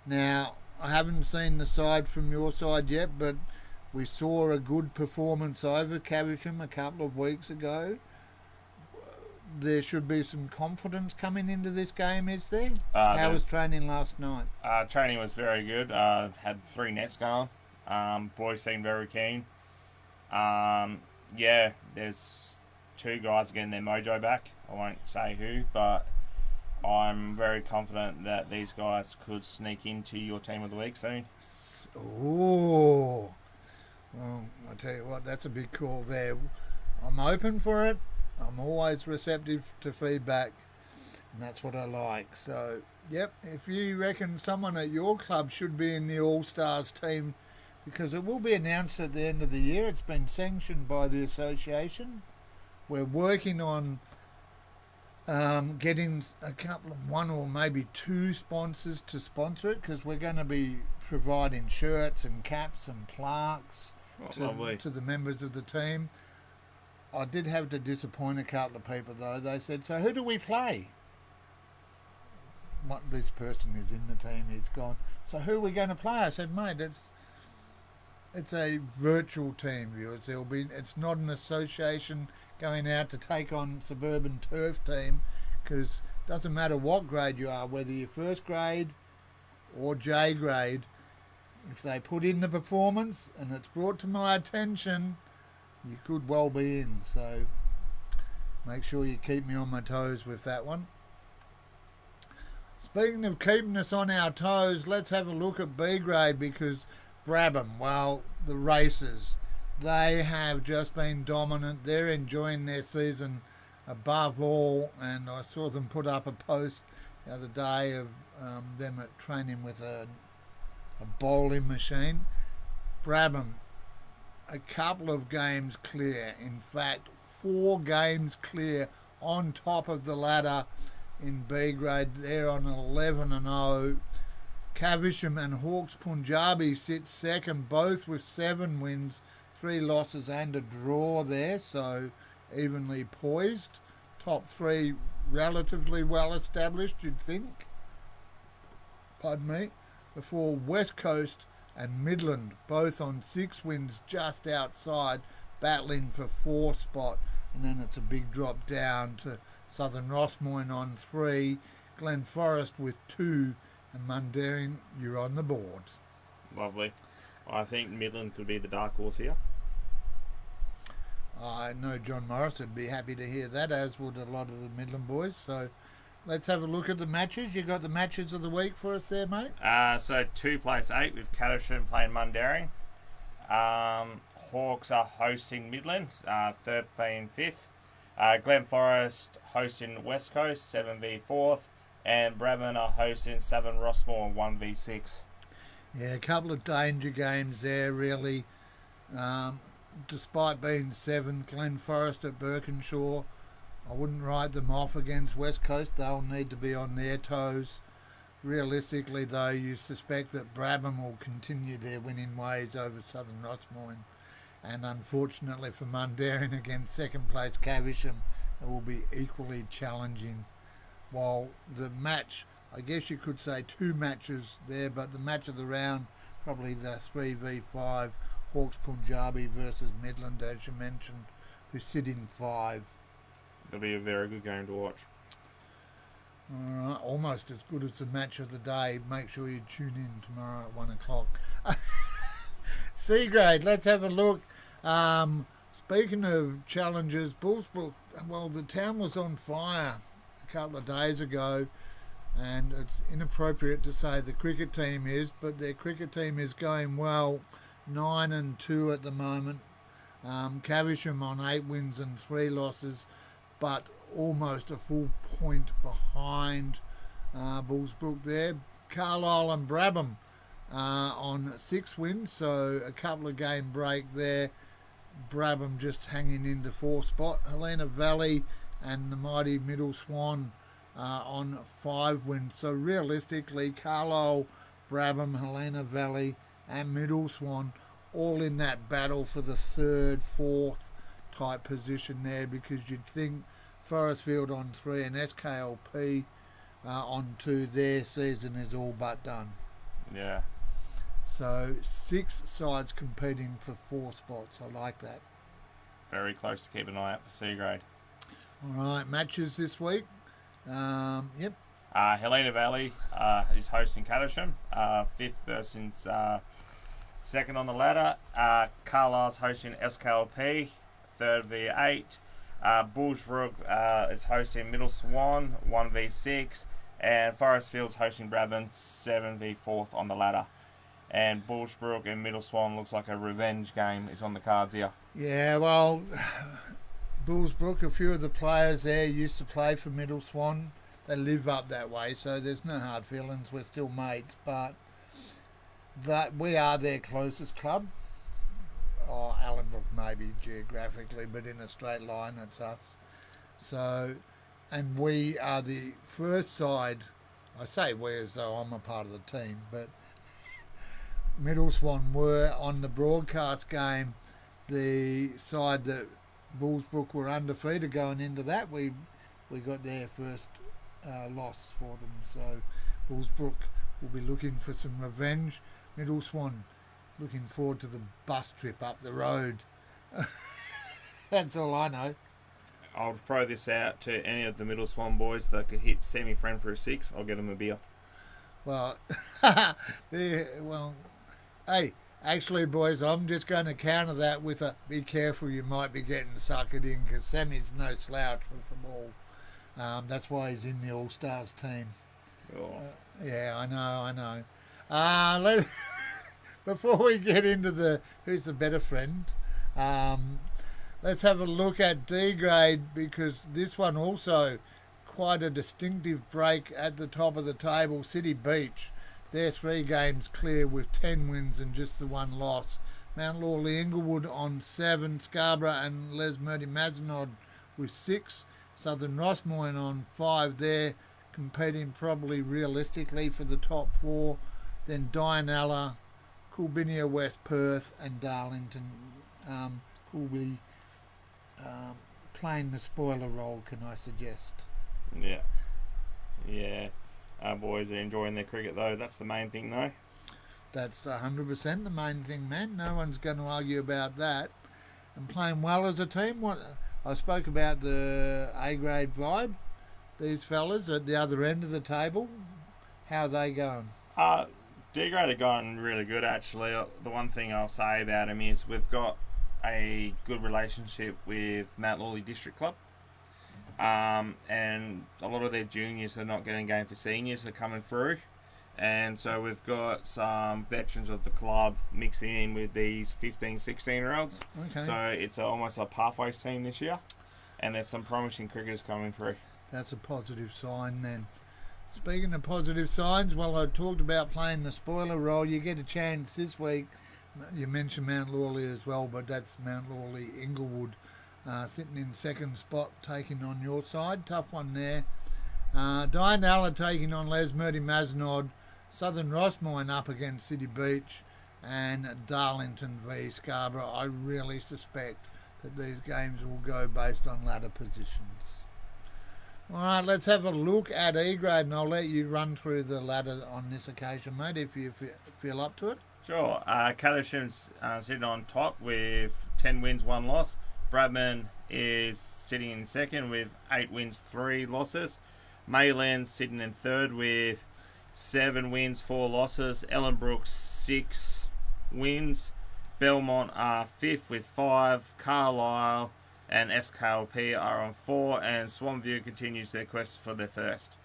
Now, I haven't seen the side from your side yet, but we saw a good performance over Caversham a couple of weeks ago. There should be some confidence coming into this game, is there? How was training last night? Training was very good. Had 3 nets going. Boys seemed very keen. There's 2 guys getting their mojo back. I won't say who, but I'm very confident that these guys could sneak into your team of the week soon. Oh, well, I tell you what, that's a big call there. I'm open for it. I'm always receptive to feedback. And that's what I like. So, yep, if you reckon someone at your club should be in the All-Stars team, because it will be announced at the end of the year, it's been sanctioned by the association. We're working on getting a couple of one or maybe two sponsors to sponsor it, because we're going to be providing shirts and caps and plaques to the members of the team. I did have to disappoint a couple of people though. They said, so who do we play? This person is in the team, he's gone. So who are we going to play? I said, mate, it's a virtual team, viewers. It's not an association going out to take on suburban turf team, because it doesn't matter what grade you are, whether you're first grade or J grade. If they put in the performance and it's brought to my attention, you could well be in. So make sure you keep me on my toes with that one. Speaking of keeping us on our toes, let's have a look at B grade, because Brabham, well, the Racers, they have just been dominant. They're enjoying their season above all, and I saw them put up a post the other day of them at training with a bowling machine. Brabham, a couple of games clear. In fact, 4 games clear on top of the ladder in B grade. They're on 11-0. Caversham and Hawke's Punjabi sit second, both with 7 wins, 3 losses and a draw there, so evenly poised. Top 3 relatively well established, you'd think. Pardon me. Before West Coast and Midland, both on 6 wins just outside, battling for 4th spot. And then it's a big drop down to Southern Rossmoyne on 3, Glen Forest with 2, and Mundaring, you're on the boards. Lovely. I think Midland could be the dark horse here. I know John Morris would be happy to hear that, as would a lot of the Midland boys. So let's have a look at the matches. You got the matches of the week for us there, mate? So 2 place 8 with Caversham playing Mundaring. Hawks are hosting Midland, 3rd playing 5th. Glen Forest hosting West Coast, 7v4th. And Brabham are hosting Southern Rossmoor, 1v6. Yeah, a couple of danger games there, really. Despite being 7th, Glen Forest at Birkinshaw, I wouldn't write them off against West Coast. They'll need to be on their toes. Realistically, though, you suspect that Brabham will continue their winning ways over Southern Rossmoyne. And unfortunately for Mundaring against 2nd place Caversham, it will be equally challenging. While the match, I guess you could say 2 matches there, but the match of the round, probably the 3v5 Hawke's Punjabi versus Midland, as you mentioned, who sit in 5. It'll be a very good game to watch. All right, almost as good as the match of the day. Make sure you tune in tomorrow at 1 o'clock. C grade, let's have a look. Speaking of challenges, Bullsbrook, well, the town was on fire a couple of days ago, and it's inappropriate to say the cricket team is, but their cricket team is going well, 9-2 at the moment. Caversham on 8 wins and 3 losses, but almost a full point behind Bullsbrook there. Carlisle and Brabham on 6 wins, so a couple of game break there. Brabham just hanging in the 4th spot. Helena Valley and the mighty Middle Swan on 5 wins. So realistically, Carlisle, Brabham, Helena Valley and Middle Swan all in that battle for the 3rd, 4th type position there, because you'd think Forestfield on 3 and SKLP on 2, their season is all but done. Yeah. So 6 sides competing for 4 spots. I like that. Very close to keep an eye out for C grade. All right, matches this week. Yep. Helena Valley is hosting Caversham, 5th versus 2nd on the ladder. Carlisle's hosting SKLP, 3rd v8. Bullsbrook is hosting Middle Swan, 1v6. And Forestfield's hosting Brabham, 7v4th on the ladder. And Bullsbrook and Middle Swan looks like a revenge game is on the cards here. Yeah, well, Bullsbrook, a few of the players there used to play for Middle Swan. they live up that way, so there's no hard feelings. We're still mates, but that we are their closest club. Oh, Allenbrook maybe geographically, but in a straight line, it's us. So, and we are the first side. I say we as though I'm a part of the team, but Middle Swan were on the broadcast game the side that Bullsbrook were undefeated going into that. We got their first loss for them, so Bullsbrook will be looking for some revenge. Middle Swan looking forward to the bus trip up the road. That's all I know. I'll throw this out to any of the Middle Swan boys that could hit semi-friend for a 6. I'll get them a beer. Well, hey, actually, boys, I'm just going to counter that with a be careful, you might be getting suckered in, because Sammy's no slouch with the ball. That's why he's in the All-Stars team. Oh. Yeah, I know. Before we get into the who's the better friend, let's have a look at D grade, because this one also quite a distinctive break at the top of the table. City Beach, they're 3 games clear with 10 wins and just the 1 loss. Mount Lawley Inglewood on 7, Scarborough and Les Mazenod with 6, Southern Rossmoyne on 5. They're competing probably realistically for the top 4. Then Dianella, Coolbinia, West Perth and Darlington. Coolby playing the spoiler role, can I suggest? Yeah. Our boys are enjoying their cricket though. That's the main thing though. That's 100% the main thing, man. No one's going to argue about that. And playing well as a team. What I spoke about the A grade vibe. These fellas at the other end of the table, how are they going? D grade are going really good actually. The one thing I'll say about them is we've got a good relationship with Mount Lawley District Club. And a lot of their juniors are not getting game for seniors are coming through, and so we've got some veterans of the club mixing in with these 15-16 year olds. Okay. So it's almost a pathways team this year, and there's some promising cricketers coming through. That's a positive sign then. Speaking of positive signs, well, I talked about playing the spoiler role. You get a chance this week. You mentioned Mount Lawley as well, but that's Mount Lawley Inglewood. Sitting in second spot, taking on your side. Tough one there. Dianella taking on Les Mazenod. Southern Rossmoyne up against City Beach. And Darlington v Scarborough. I really suspect that these games will go based on ladder positions. All right, let's have a look at E grade, and I'll let you run through the ladder on this occasion, mate, if you feel up to it. Sure. Catersham's sitting on top with 10 wins, 1 loss. Bradman is sitting in second with 8 wins, 3 losses. Mayland's sitting in third with 7 wins, 4 losses. Ellenbrook 6 wins. Belmont are fifth with 5. Carlisle and SKLP are on 4. And Swanview continues their quest for their first.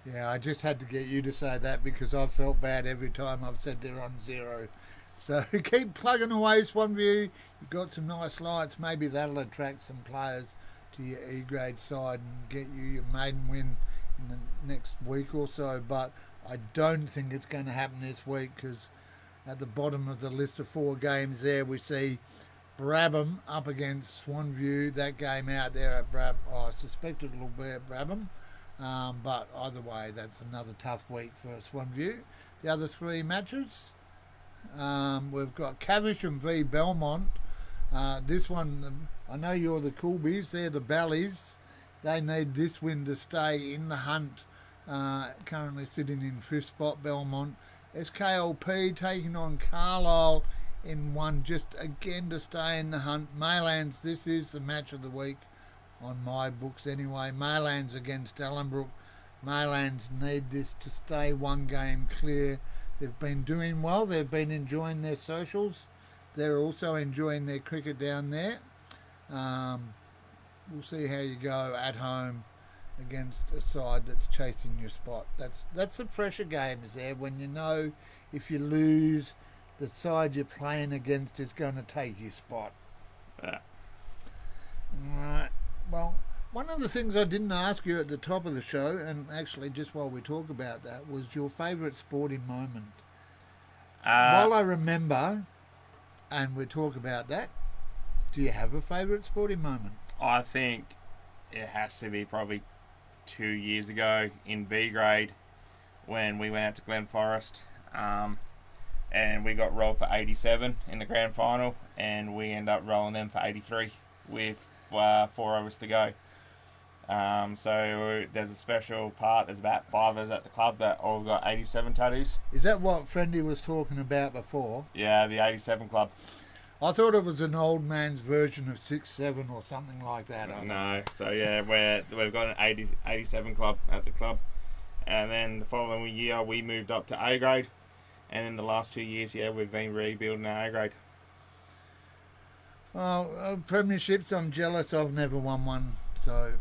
Yeah, I just had to get you to say that because I've felt bad every time I've said they're on 0. So keep plugging away, Swanview. You've got some nice lights. Maybe that'll attract some players to your E-grade side and get you your maiden win in the next week or so. But I don't think it's going to happen this week because at the bottom of the list of 4 games there, we see Brabham up against Swanview. That game out there at Brabham, I suspect it'll be at Brabham. But either way, that's another tough week for Swanview. The other 3 matches, we've got Caversham v Belmont. This one, I know you're the Coolbies, they're the Ballies. They need this win to stay in the hunt. Currently sitting in 5th spot, Belmont. SKLP taking on Carlisle in one, just again to stay in the hunt. Maylands, this is the match of the week on my books anyway. Maylands against Ellenbrook. Maylands need this to stay 1 game clear. They've been doing well. They've been enjoying their socials. They're also enjoying their cricket down there. We'll see how you go at home against a side that's chasing your spot. That's the pressure games there, when you know if you lose, the side you're playing against is going to take your spot. Yeah. All right. Well, one One of the things I didn't ask you at the top of the show, and actually just while we talk about that, was your favourite sporting moment. While I remember, and we talk about that, do you have a favourite sporting moment? I think it has to be probably 2 years ago in B grade when we went out to Glen Forest, and we got rolled for 87 in the grand final, and we end up rolling them for 83 with 4 overs to go. So there's a special part. There's about 5 of us at the club that all got 87 tattoos. Is that what Friendy was talking about before? Yeah, the 87 club. I thought it was an old man's version of 6'7" or something like that. No, so yeah, we've got an 87 club at the club, and then the following year we moved up to A grade, and in the last 2 years, yeah, we've been rebuilding our A grade. Well, premierships, I'm jealous. I've never won one, so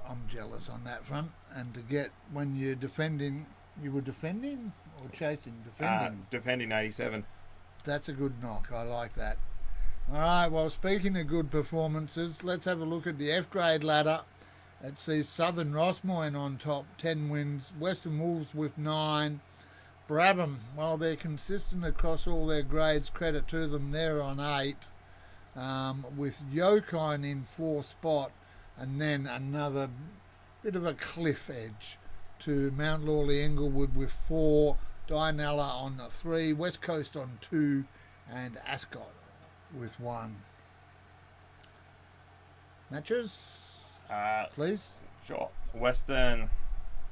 I'm jealous on that front. And to get, when you're defending, you were defending or chasing? Defending 87. That's a good knock. I like that. All right, well, speaking of good performances, let's have a look at the F grade ladder. It sees Southern Rossmoyne on top, 10 wins. Western Wolves with 9. Brabham, well, they're consistent across all their grades. Credit to them. They're on 8. With Yokine in 4th spot. And then another bit of a cliff edge to Mount Lawley Inglewood with 4. Dianella on 3, West Coast on 2, and Ascot with 1. Matches, please. Sure. Western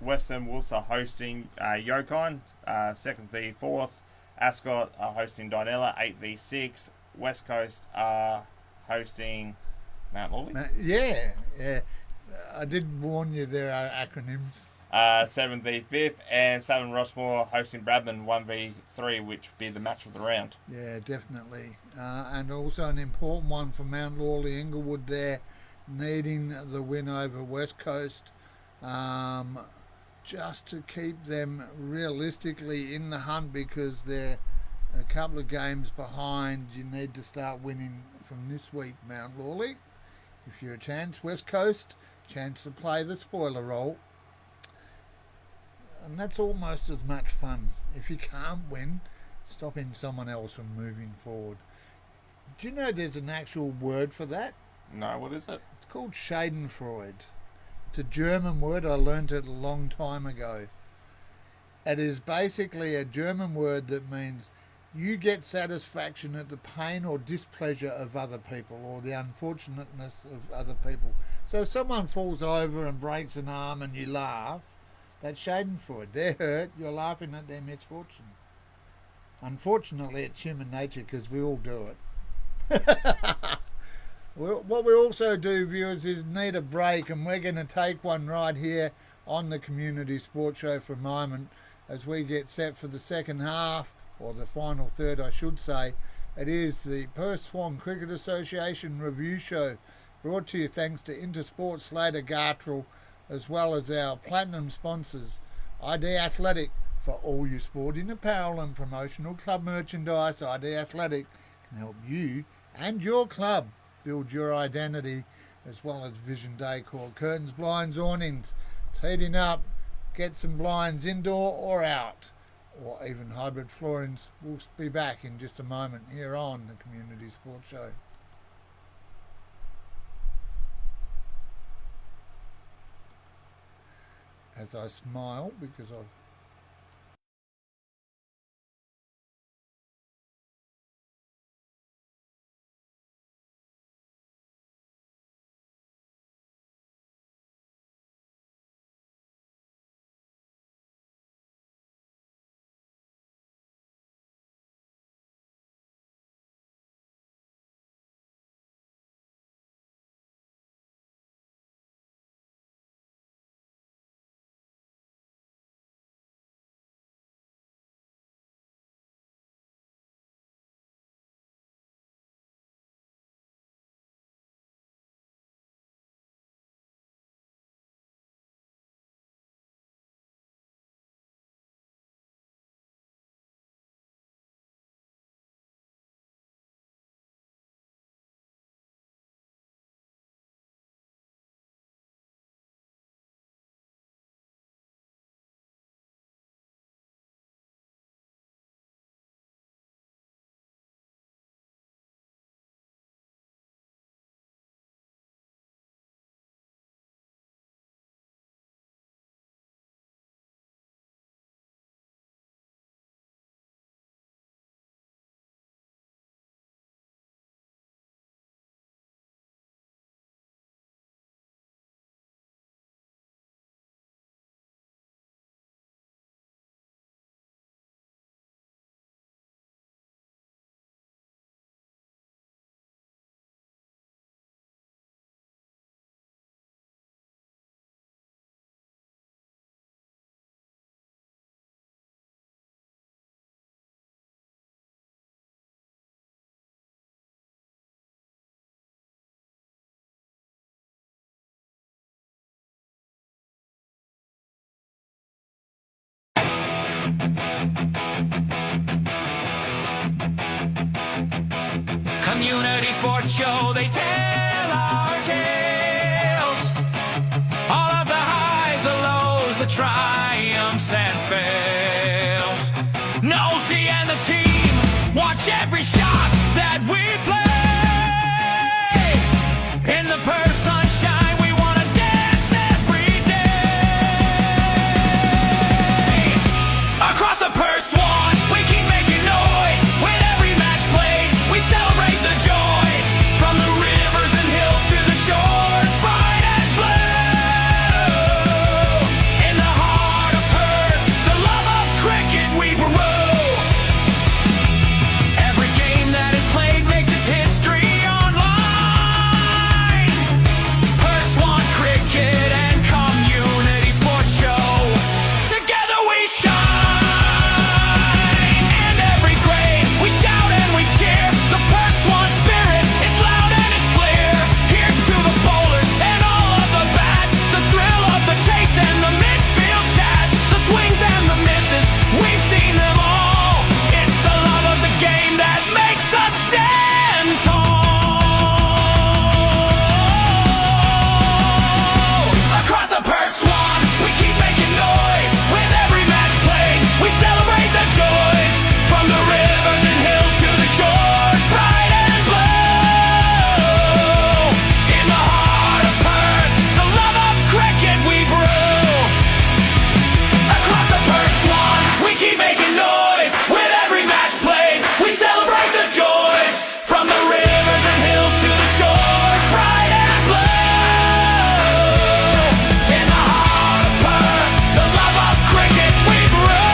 Wolves are hosting Yokine, 2nd v 4th. Ascot are hosting Dianella, 8 v 6. West Coast are hosting Mount Lawley. Yeah. I did warn you there are acronyms. 7 v 5th, and Southern Rossmoor hosting Bradman 1 v 3, which would be the match of the round. Yeah, definitely. And also an important one for Mount Lawley Inglewood there, needing the win over West Coast, just to keep them realistically in the hunt, because they're a couple of games behind. You need to start winning from this week, Mount Lawley. If you're a chance, West Coast, chance to play the spoiler role. And that's almost as much fun. If you can't win, stopping someone else from moving forward. Do you know there's an actual word for that? No, what is it? It's called Schadenfreude. It's a German word. I learnt it a long time ago. It is basically a German word that means you get satisfaction at the pain or displeasure of other people, or the unfortunateness of other people. So if someone falls over and breaks an arm and you laugh, that's Schadenfreude. They're hurt, you're laughing at their misfortune. Unfortunately, it's human nature, because we all do it. Well, what we also do, viewers, is need a break, and we're going to take one right here on the Community Sports Show for a moment as we get set for the second half, or the final third, I should say. It is the Perth Swan Cricket Association Review Show, brought to you thanks to Intersport Slater Gartrell, as well as our platinum sponsors, ID Athletic, for all your sporting apparel and promotional club merchandise. ID Athletic can help you and your club build your identity, as well as Vision Decor, curtains, blinds, awnings. It's heating up. Get some blinds indoor or out, or even hybrid floorings. We'll be back in just a moment here on the Community Sports Show. As I smile because I've Community sports show, they tell our tales. All of the highs, the lows, the triumphs and fails. Nosy and the team watch every shot that we play. In the Perth sunshine, we wanna dance every day. Across the Perth Swan, we keep making noise. With every match played, we celebrate the joys. From the rivers and hills to the shores, bright and blue. In the heart of Perth, the love of cricket we brew. Every game that is played makes its history online. Perth Swan Cricket and Community Sports Show, together we shine. And every grade, we shout and we cheer. The Perth Swan spirit, it's loud and it's clear. Here's to the bowlers and all of the bats, the thrill of the chase and the midfield chats, the swings and the misses, we've seen them all. It's the love of the game that makes us stand tall. Across the Perth Swan, we keep making noise. With every match played, we celebrate the joys. From the rivers and hills to the shores, bright and blue. In the heart of Perth, the love of cricket we brew. Across the Perth Swan, we keep making noise. With every match played, we celebrate the joys. From the rivers and hills to the shores, bright and blue. In the heart of Perth, the love of cricket we brew.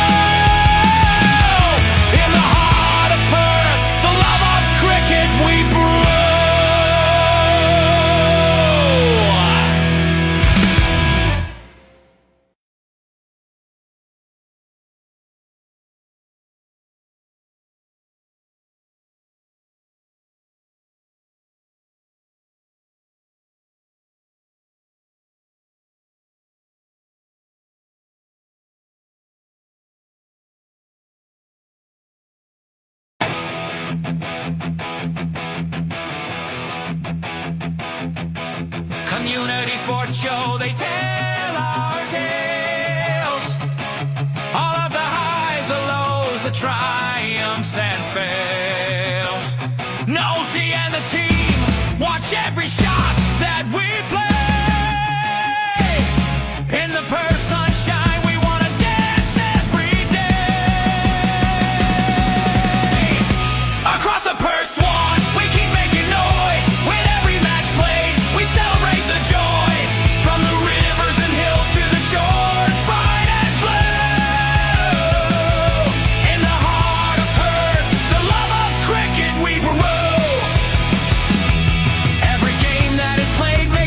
In the heart of Perth, the love of cricket we brew. Community sports show, they tell our tales. All of the highs, the lows, the triumphs and fails. Nosy and the team watch every shot that we play. In the Perth sunshine, we wanna dance every day. Across the Perth Swan, we keep making noise. With every match played, we celebrate the joys. From the rivers and hills to the shores, bright and blue. In the heart of Perth, the love of cricket we brew. Every game that is played makes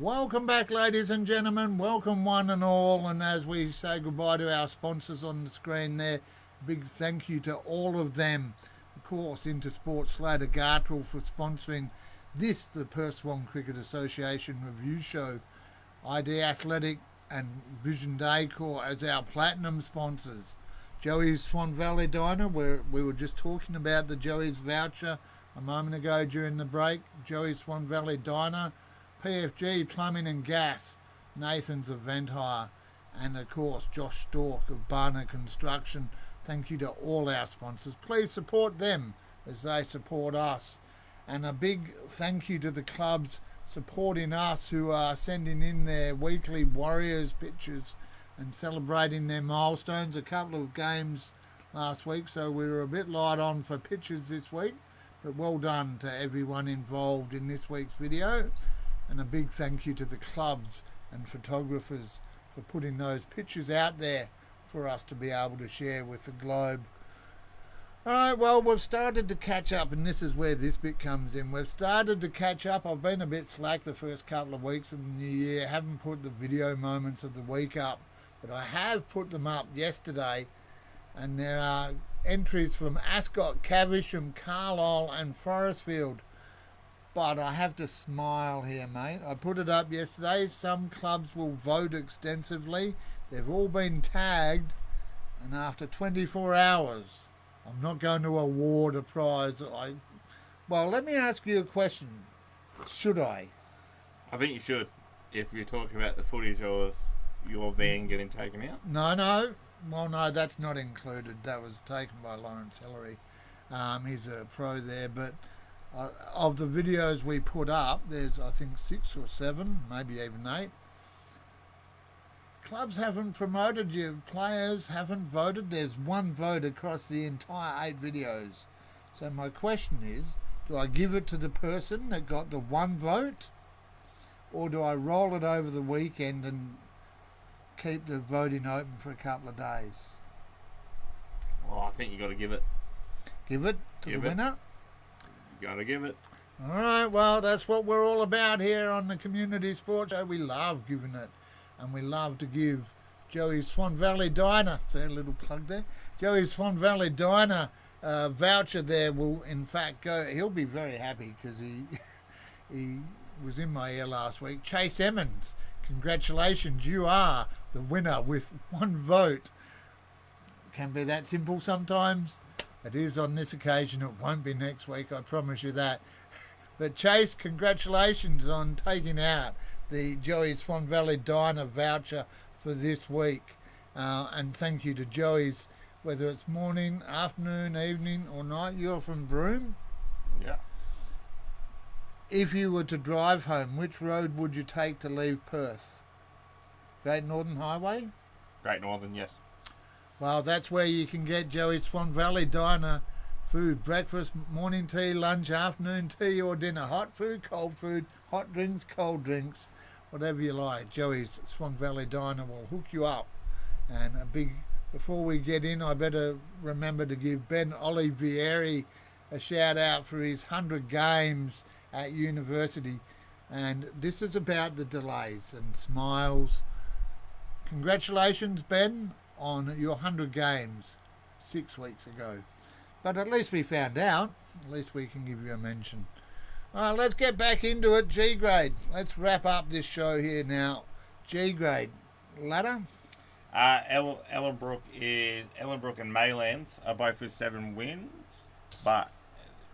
Welcome back, ladies and gentlemen. Welcome one and all. And as we say goodbye to our sponsors on the screen there, big thank you to all of them. Of course, Intersport Slater Gartrell for sponsoring this, the Perth Swan Cricket Association review show. ID Athletic and Vision Decor as our platinum sponsors. Joey's Swan Valley Diner, where we were just talking about the Joey's voucher a moment ago during the break. Joey's Swan Valley Diner, PFG Plumbing and Gas, Nathan's Event Hire, and of course Josh Stork of Barner Construction. Thank you to all our sponsors. Please support them as they support us. And a big thank you to the clubs supporting us who are sending in their weekly Warriors pictures and celebrating their milestones. A couple of games last week, so we were a bit light on for pictures this week. But well done to everyone involved in this week's video. And a big thank you to the clubs and photographers for putting those pictures out there for us to be able to share with the globe. Alright, well, we've started to catch up, and this is where this bit comes in. We've started to catch up. I've been a bit slack the first couple of weeks of the new year. Haven't put the video moments of the week up, but I have put them up yesterday. And there are entries from Ascot, Caversham, Carlisle and Forestfield. But I have to smile here, mate. I put it up yesterday. Some clubs will vote extensively. They've all been tagged. And after 24 hours, I'm not going to award a prize. Well, let me ask you a question. Should I? I think you should, if you're talking about the footage of your van getting taken out. No. Well, no, that's not included. That was taken by Lawrence Hillary. He's a pro there, but of the videos we put up, there's I think 6 or 7, maybe even 8. Clubs haven't promoted you. Players haven't voted. There's one vote across the entire 8 videos. So my question is, do I give it to the person that got the one vote? Or do I roll it over the weekend and keep the voting open for a couple of days? Well, I think you got to give it. Give it to the winner? You got to give it. All right, well, that's what we're all about here on the Community Sports Show. We love giving it, and we love to give Joey's Swan Valley Diner, see a little plug there, Joey's Swan Valley Diner voucher there will in fact go, he'll be very happy because he was in my ear last week. Chase Emmons, congratulations, you are the winner with one vote. Can be that simple sometimes. It is on this occasion. It won't be next week, I promise you that. But Chase, congratulations on taking out the Joey's Swan Valley Diner voucher for this week. And thank you to Joey's, whether it's morning, afternoon, evening or night. You're from Broome? Yeah. If you were to drive home, which road would you take to leave Perth? Great Northern Highway? Great Northern, yes. Well, that's where you can get Joey's Swan Valley Diner food. Breakfast, morning tea, lunch, afternoon tea or dinner. Hot food, cold food, hot drinks, cold drinks, whatever you like. Joey's Swan Valley Diner will hook you up. And before we get in, I better remember to give Ben Olivieri a shout out for his 100 games at university. And this is about the delays and smiles. Congratulations, Ben, on your 100 games 6 weeks ago. But at least we found out. At least we can give you a mention. All right, let's get back into it. G grade. Let's wrap up this show here now. G grade. Ladder? Ellenbrook and Maylands are both with 7 wins, but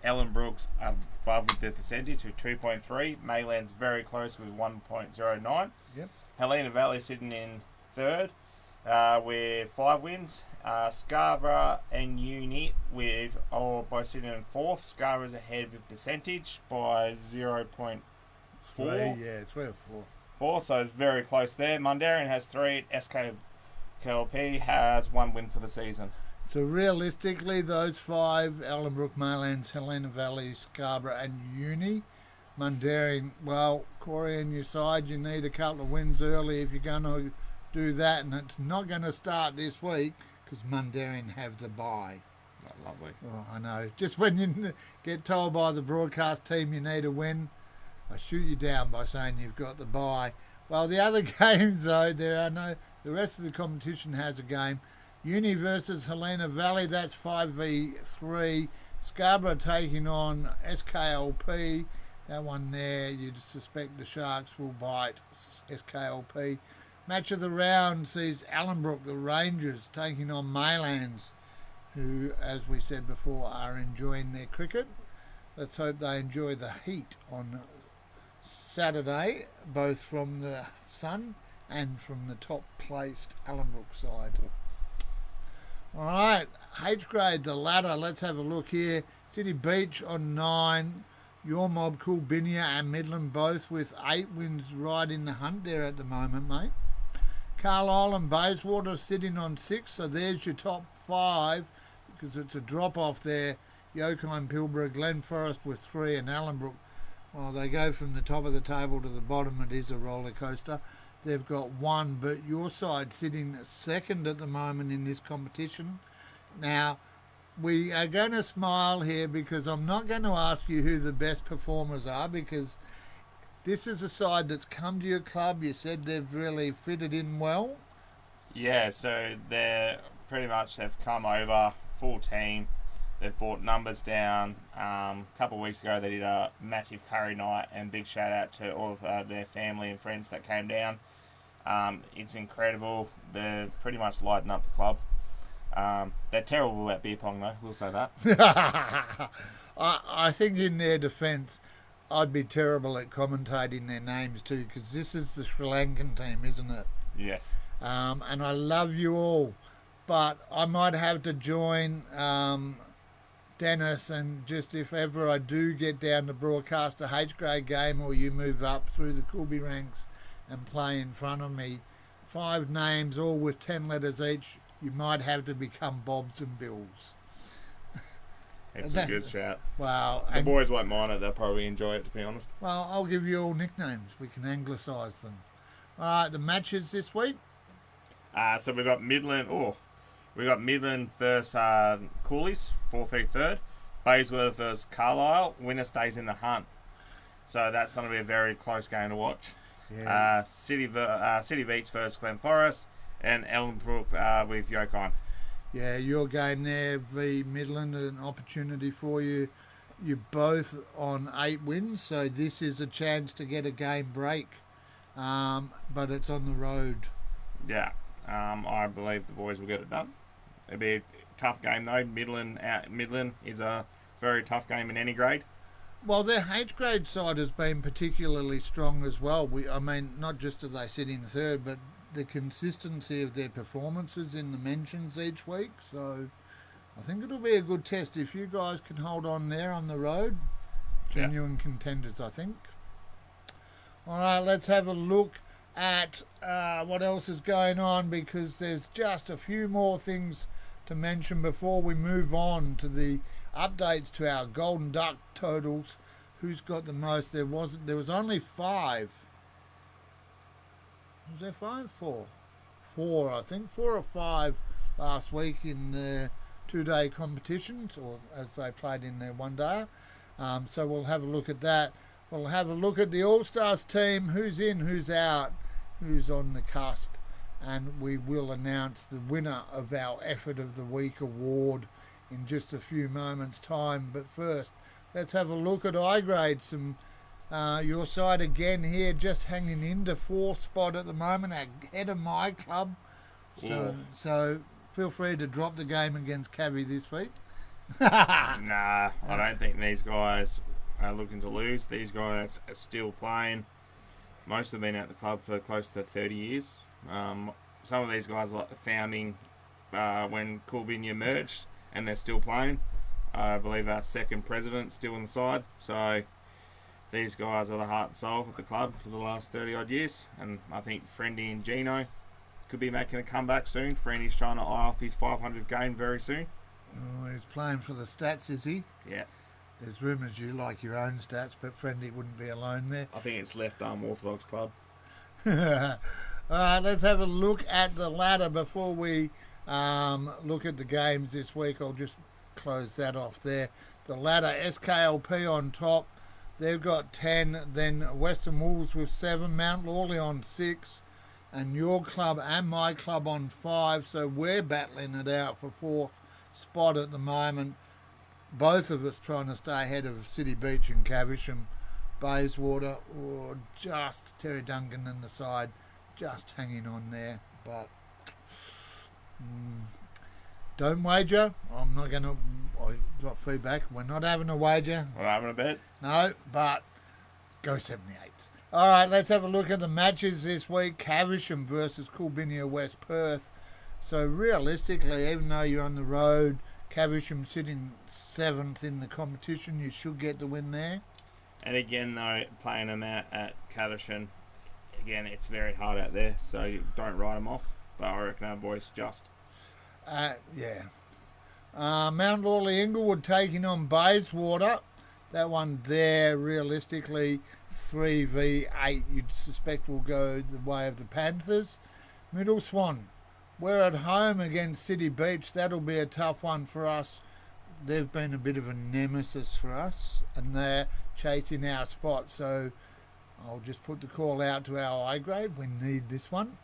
Ellenbrook's above with the percentage of 2.3. Maylands very close with 1.09. Yep. Helena Valley sitting in third with 5 wins. Scarborough and Unit with both sitting in fourth. Scarborough's ahead with percentage by 0.4. 3 or 4. So it's very close there. Mundaring has 3. SKLP has 1 win for the season. So realistically, those 5, Ellenbrook, Maylands, Helena Valley, Scarborough and Uni. Mundaring, well, Corey on your side, you need a couple of wins early if you're going to do that, and it's not going to start this week because Mundaring have the bye. Oh, lovely. Oh, I know. Just when you get told by the broadcast team you need a win, I shoot you down by saying you've got the bye. Well, the other games though, the rest of the competition has a game. Uni versus Helena Valley, that's 5v3. Scarborough taking on SKLP. That one there, you'd suspect the Sharks will bite SKLP. Match of the round sees Allenbrook, the Rangers, taking on Maylands, who, as we said before, are enjoying their cricket. Let's hope they enjoy the heat on Saturday, both from the Sun and from the top-placed Allenbrook side. All right, H grade, the ladder. Let's have a look here. City Beach on 9. Your Mob, Coolbinia and Midland both with 8 wins right in the hunt there at the moment, mate. Carlisle and Bayswater sitting on 6, so there's your top 5 because it's a drop-off there. Yokine, Pilbara, Glen Forest with 3 and Allenbrook. Well, they go from the top of the table to the bottom. It is a roller coaster. They've got 1, but your side sitting second at the moment in this competition. Now, we are going to smile here because I'm not going to ask you who the best performers are because this is a side that's come to your club. You said they've really fitted in well. Yeah, so they've come over, full team. They've brought numbers down. A couple of weeks ago, they did a massive curry night, and big shout out to all of their family and friends that came down. It's incredible. They've pretty much lightened up the club. They're terrible at beer pong, though. We'll say that. I think in their defence, I'd be terrible at commentating their names too, because this is the Sri Lankan team, isn't it? Yes. And I love you all, but I might have to join Dennis, and just if ever I do get down to broadcast a H grade game or you move up through the Coolby ranks and play in front of me, 5 names all with 10 letters each, you might have to become Bobs and Bills. It's a good shout. Wow. The boys won't mind it. They'll probably enjoy it, to be honest. Well, I'll give you all nicknames. We can anglicise them. All right, the matches this week. So we've got Midland. We got Midland versus Coolies, 4-3-3. Bayswater versus Carlisle. Winner stays in the hunt. So that's going to be a very close game to watch. Yeah. City Beach versus Glen Forest, and Ellenbrook with Yokine. Yeah, your game there, v Midland, an opportunity for you. You're both on 8 wins, so this is a chance to get a game break. But it's on the road. Yeah, I believe the boys will get it done. It'll be a tough game though. Midland is a very tough game in any grade. Well, their H grade side has been particularly strong as well. Not just do they sit in third, but the consistency of their performances in the mentions each week. So I think it'll be a good test if you guys can hold on there on the road. Genuine contenders, I think. All right, let's have a look at what else is going on, because there's just a few more things to mention before we move on to the updates to our Golden Duck totals. Who's got the most? There was only 5. Was there 5? 4. 4, I think. 4 or 5 last week in the 2-day competitions, or as they played in their 1-day. So we'll have a look at that. We'll have a look at the All-Stars team, who's in, who's out, who's on the cusp, and we will announce the winner of our Effort of the Week award in just a few moments' time. But first, let's have a look at I-grade. Your side again here, just hanging in the 4th spot at the moment, ahead of my club. So feel free to drop the game against Cavi this week. Nah, I don't think these guys are looking to lose. These guys are still playing. Most have been at the club for close to 30 years. Some of these guys are like the founding when Coolbinia merged, and they're still playing. I believe our second president's still on the side. So these guys are the heart and soul of the club for the last 30 odd years. And I think Friendy and Gino could be making a comeback soon. Friendy's trying to eye off his 500 game very soon. Oh, he's playing for the stats, is he? Yeah. There's rumours you like your own stats, but Friendy wouldn't be alone there. I think it's left arm Orthodox club. All right, let's have a look at the ladder before we look at the games this week. I'll just close that off there. The ladder, SKLP on top, They've got 10. Then Western Wolves with 7. Mount Lawley on 6. And your club and my club on 5. So we're battling it out for 4th spot at the moment. Both of us trying to stay ahead of City Beach and Caversham. Bayswater, or just Terry Duncan and the side, just hanging on there. But don't wager. I'm not going to. I got feedback. We're not having a wager. We're having a bet. No, but go 78s. All right, let's have a look at the matches this week. Caversham versus Coolbinia West Perth. So realistically, even though you're on the road, Caversham sitting 7th in the competition, you should get the win there. And again, though, playing them out at Caversham, again, it's very hard out there, so you don't write them off. But I reckon our boys just. Yeah. Mount Lawley Inglewood taking on Bayswater. That one there, realistically, 3v8, you'd suspect will go the way of the Panthers. Middle Swan, we're at home against City Beach. That'll be a tough one for us. They've been a bit of a nemesis for us, and they're chasing our spot. So I'll just put the call out to our I grade. We need this one.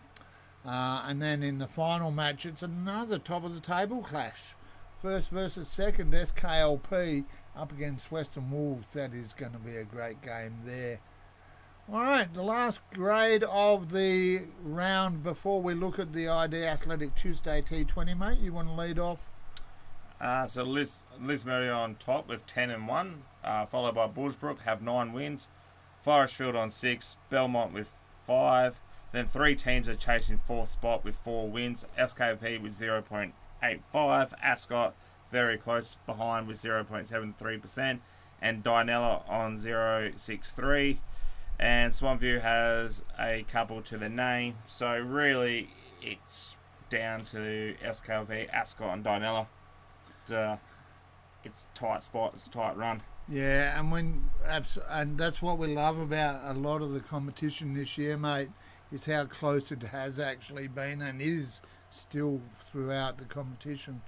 And then in the final match, it's another top of the table clash. First versus second, SKLP up against Western Wolves. That is going to be a great game there. All right, the last grade of the round before we look at the ID Athletic Tuesday T20, mate. You want to lead off? So Lismere on top with 10 and 1, followed by Bullsbrook have 9 wins, Forestfield on 6, Belmont with 5. Then 3 teams are chasing 4th spot with 4 wins. SKP with 0.85, Ascot very close behind with 0.73%, and Dianella on 0.63. And Swanview has a couple to the name, so really it's down to SKP, Ascot, and Dianella. It's a tight spot, it's a tight run. Yeah, and that's what we love about a lot of the competition this year, mate, is how close it has actually been and is still throughout the competition.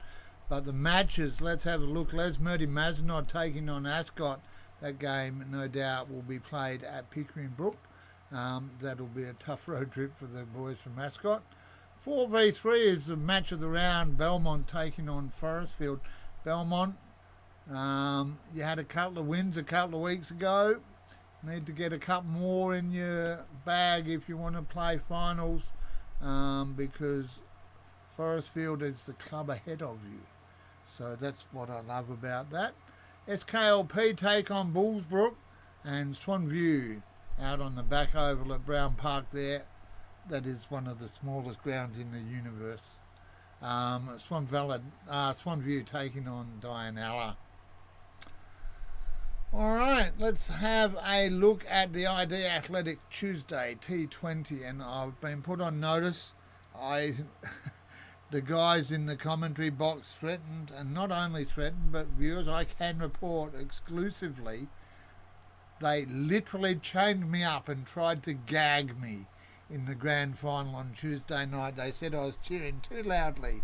But the matches, let's have a look. Lesmurdy Mazenod taking on Ascot. That game, no doubt, will be played at Pickering Brook. That'll be a tough road trip for the boys from Ascot. 4v3 is the match of the round. Belmont taking on Forestfield. Belmont, you had a couple of wins a couple of weeks ago. Need to get a couple more in your bag if you want to play finals, because Forestfield is the club ahead of you. So that's what I love about that. SKLP take on Bullsbrook, and Swanview out on the back oval at Brown Park there. That is one of the smallest grounds in the universe. Swanview taking on Dianella. All right, let's have a look at the ID Athletic Tuesday T20, and I've been put on notice. The guys in the commentary box threatened, and not only threatened, but viewers, I can report exclusively, they literally chained me up and tried to gag me in the grand final on Tuesday night. They said I was cheering too loudly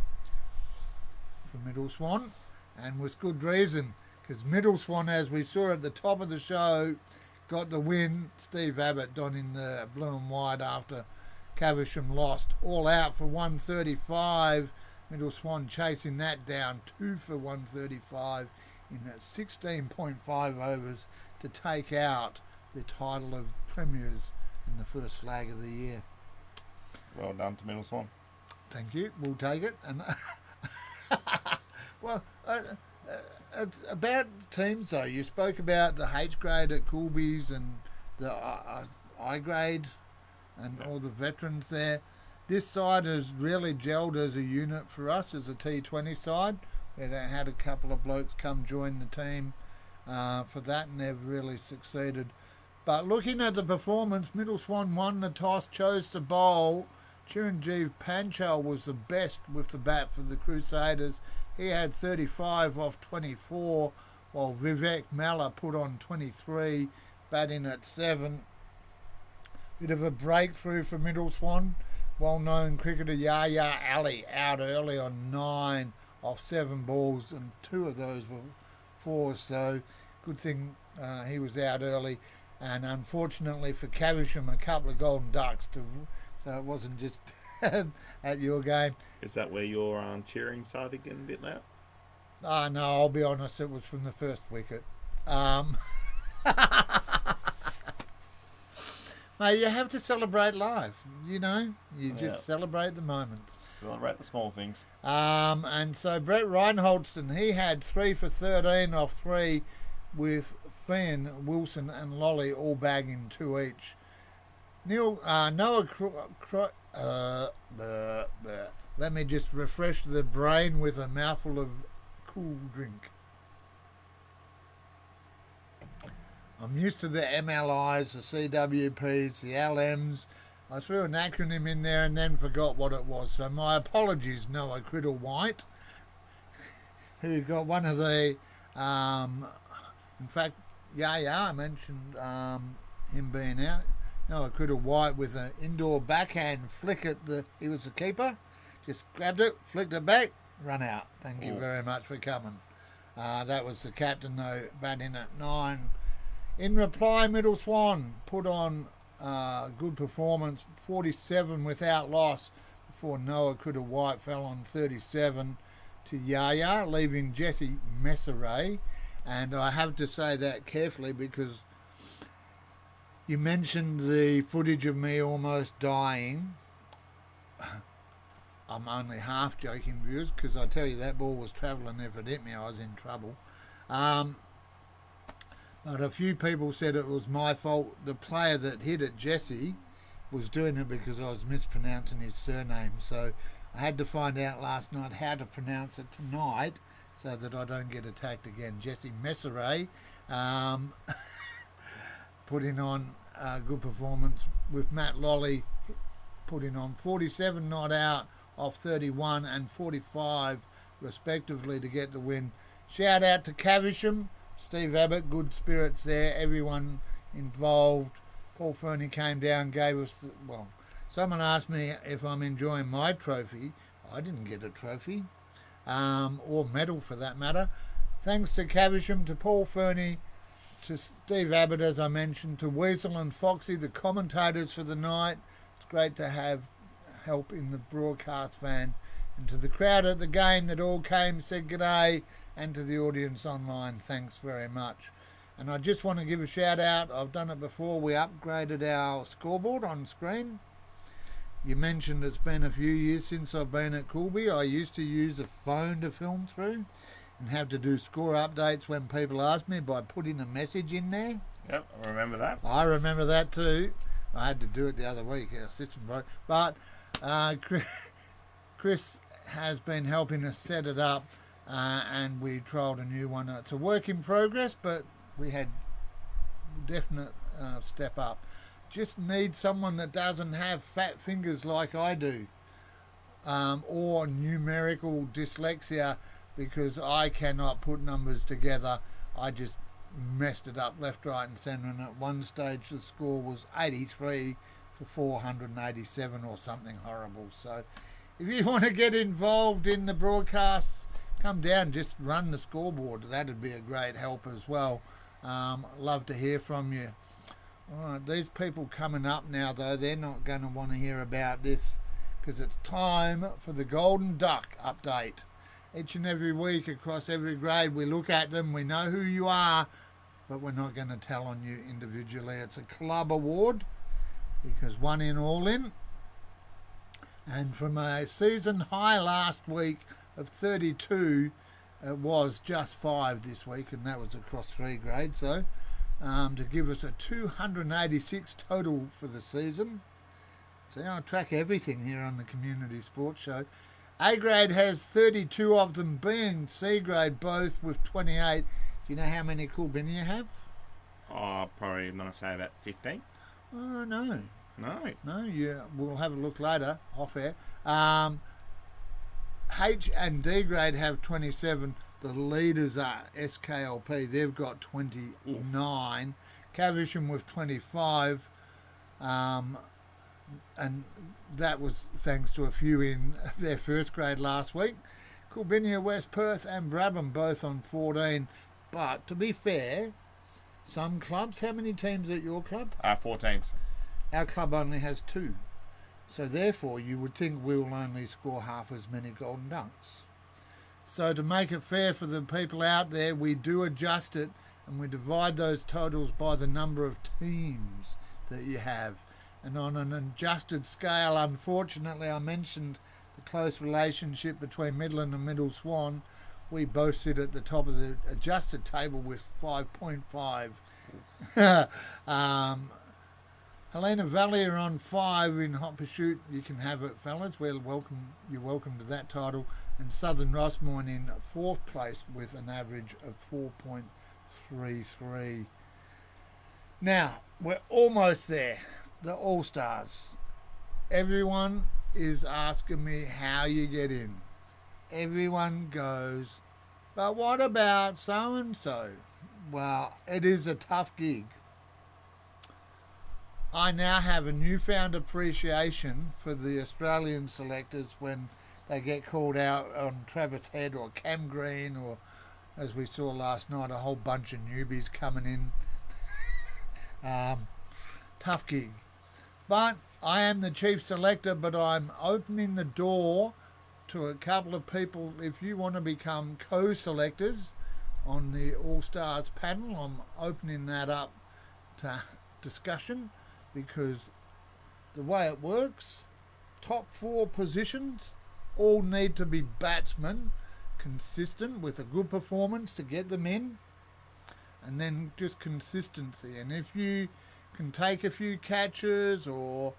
for Middle Swan, and with good reason, because Middle Swan, as we saw at the top of the show, got the win. Steve Abbott donning the blue and white after Caversham lost, all out for 135. Middle Swan chasing that down 2 for 135 in that 16.5 overs to take out the title of premiers in the first flag of the year. Well done to Middle Swan. Thank you. We'll take it. And well, it's about teams though. You spoke about the H grade at Coolby's and the I grade and all the veterans there. This side has really gelled as a unit for us as a T20 side. We had a couple of blokes come join the team for that, and they've really succeeded. But looking at the performance, Middle Swan won the toss, chose to bowl. Chiranjeev Panchal was the best with the bat for the Crusaders. He had 35 off 24, while Vivek Malla put on 23, batting at 7. Bit of a breakthrough for Middle Swan. Well-known cricketer Yahya Ali out early on 9 off 7 balls, and 2 of those were 4s. So good thing He was out early, and unfortunately for Caversham, a couple of golden ducks. So it wasn't just at your game. Is that where your cheering started getting a bit loud? No, I'll be honest, it was from the first wicket. Mate, you have to celebrate life, you know. You just celebrate the moments. Celebrate the small things. And so Brett Reinholdston, he had 3 for 13 off 3 with Finn, Wilson and Lolly all bagging 2 each. Noah let me just refresh the brain with a mouthful of cool drink. I'm used to the MLIs, the CWPs, the LMs. I threw an acronym in there and then forgot what it was. So my apologies, Noah Criddle White, who got one of the, in fact, I mentioned him being out. Noah Criddle White with an indoor backhand flick at he was the keeper. Just grabbed it, flicked it back, run out. Thank you very much for coming. That was the captain though, batting at 9. In reply, Middle Swan put on good performance, 47 without loss, before Noah Criddle White fell on 37 to Yaya, leaving Jesse Messeret. And I have to say that carefully because you mentioned the footage of me almost dying. I'm only half joking, viewers, because I tell you that ball was travelling. If it hit me, I was in trouble. But a few people said it was my fault. The player that hit it, Jesse, was doing it because I was mispronouncing his surname. So I had to find out last night how to pronounce it tonight so that I don't get attacked again. Jesse Messeret putting on a good performance with Matt Lolly putting on 47 not out off 31 and 45 respectively to get the win. Shout out to Caversham. Steve Abbott, good spirits there, everyone involved. Paul Fernie came down, gave us, someone asked me if I'm enjoying my trophy. I didn't get a trophy, or medal for that matter. Thanks to Caversham, to Paul Fernie, to Steve Abbott, as I mentioned, to Weasel and Foxy, the commentators for the night. It's great to have help in the broadcast van. And to the crowd at the game that all came, said g'day, and to the audience online, thanks very much. And I just want to give a shout out. I've done it before. We upgraded our scoreboard on screen. You mentioned it's been a few years since I've been at Coolby. I used to use a phone to film through and have to do score updates when people asked me by putting a message in there. Yep, I remember that. I remember that too. I had to do it the other week. Our system broke. But Chris has been helping us set it up. And we trialled a new one. It's a work in progress, but we had definite step up. Just need someone that doesn't have fat fingers like I do, or numerical dyslexia, because I cannot put numbers together. I just messed it up left, right and centre, and at one stage the score was 83 for 487 or something horrible. So if you want to get involved in the broadcasts, come down, just run the scoreboard. That'd be a great help as well. Love to hear from you. All right, these people coming up now, though, they're not going to want to hear about this because it's time for the Golden Duck update. Each and every week across every grade, we look at them, we know who you are, but we're not going to tell on you individually. It's a club award because one in, all in. And from a season high last week of 32, it was just 5 this week, and that was across 3 grades. So to give us a 286 total for the season. See, I track everything here on the Community Sports Show. A grade has 32 of them, B and C grade both with 28. Do you know how many Coolbinia have? Oh, probably I'm going to say about 15. Oh, no. No. We'll have a look later, off air. H and D grade have 27. The leaders are SKLP. They've got 29. Caversham with 25. And that was thanks to a few in their first grade last week. Coolbinia, West Perth and Brabham both on 14. But to be fair, some clubs. How many teams at your club? 4 teams. Our club only has 2. So therefore, you would think we'll only score half as many golden dunks. So to make it fair for the people out there, we do adjust it and we divide those totals by the number of teams that you have. And on an adjusted scale, unfortunately, I mentioned the close relationship between Midland and Middle Swan. We both sit at the top of the adjusted table with 5.5. Helena Valley are on 5 in Hot Pursuit. You can have it, fellas. You're welcome to that title. And Southern Rossmoyne in 4th place with an average of 4.33. Now, we're almost there. The All-Stars. Everyone is asking me how you get in. Everyone goes, but what about so-and-so? Well, it is a tough gig. I now have a newfound appreciation for the Australian selectors when they get called out on Travis Head or Cam Green, or, as we saw last night, a whole bunch of newbies coming in. Tough gig. But I am the chief selector, but I'm opening the door to a couple of people. If you want to become co-selectors on the All-Stars panel, I'm opening that up to discussion, because the way it works, top 4 positions all need to be batsmen, consistent with a good performance to get them in, and then just consistency. And if you can take a few catches or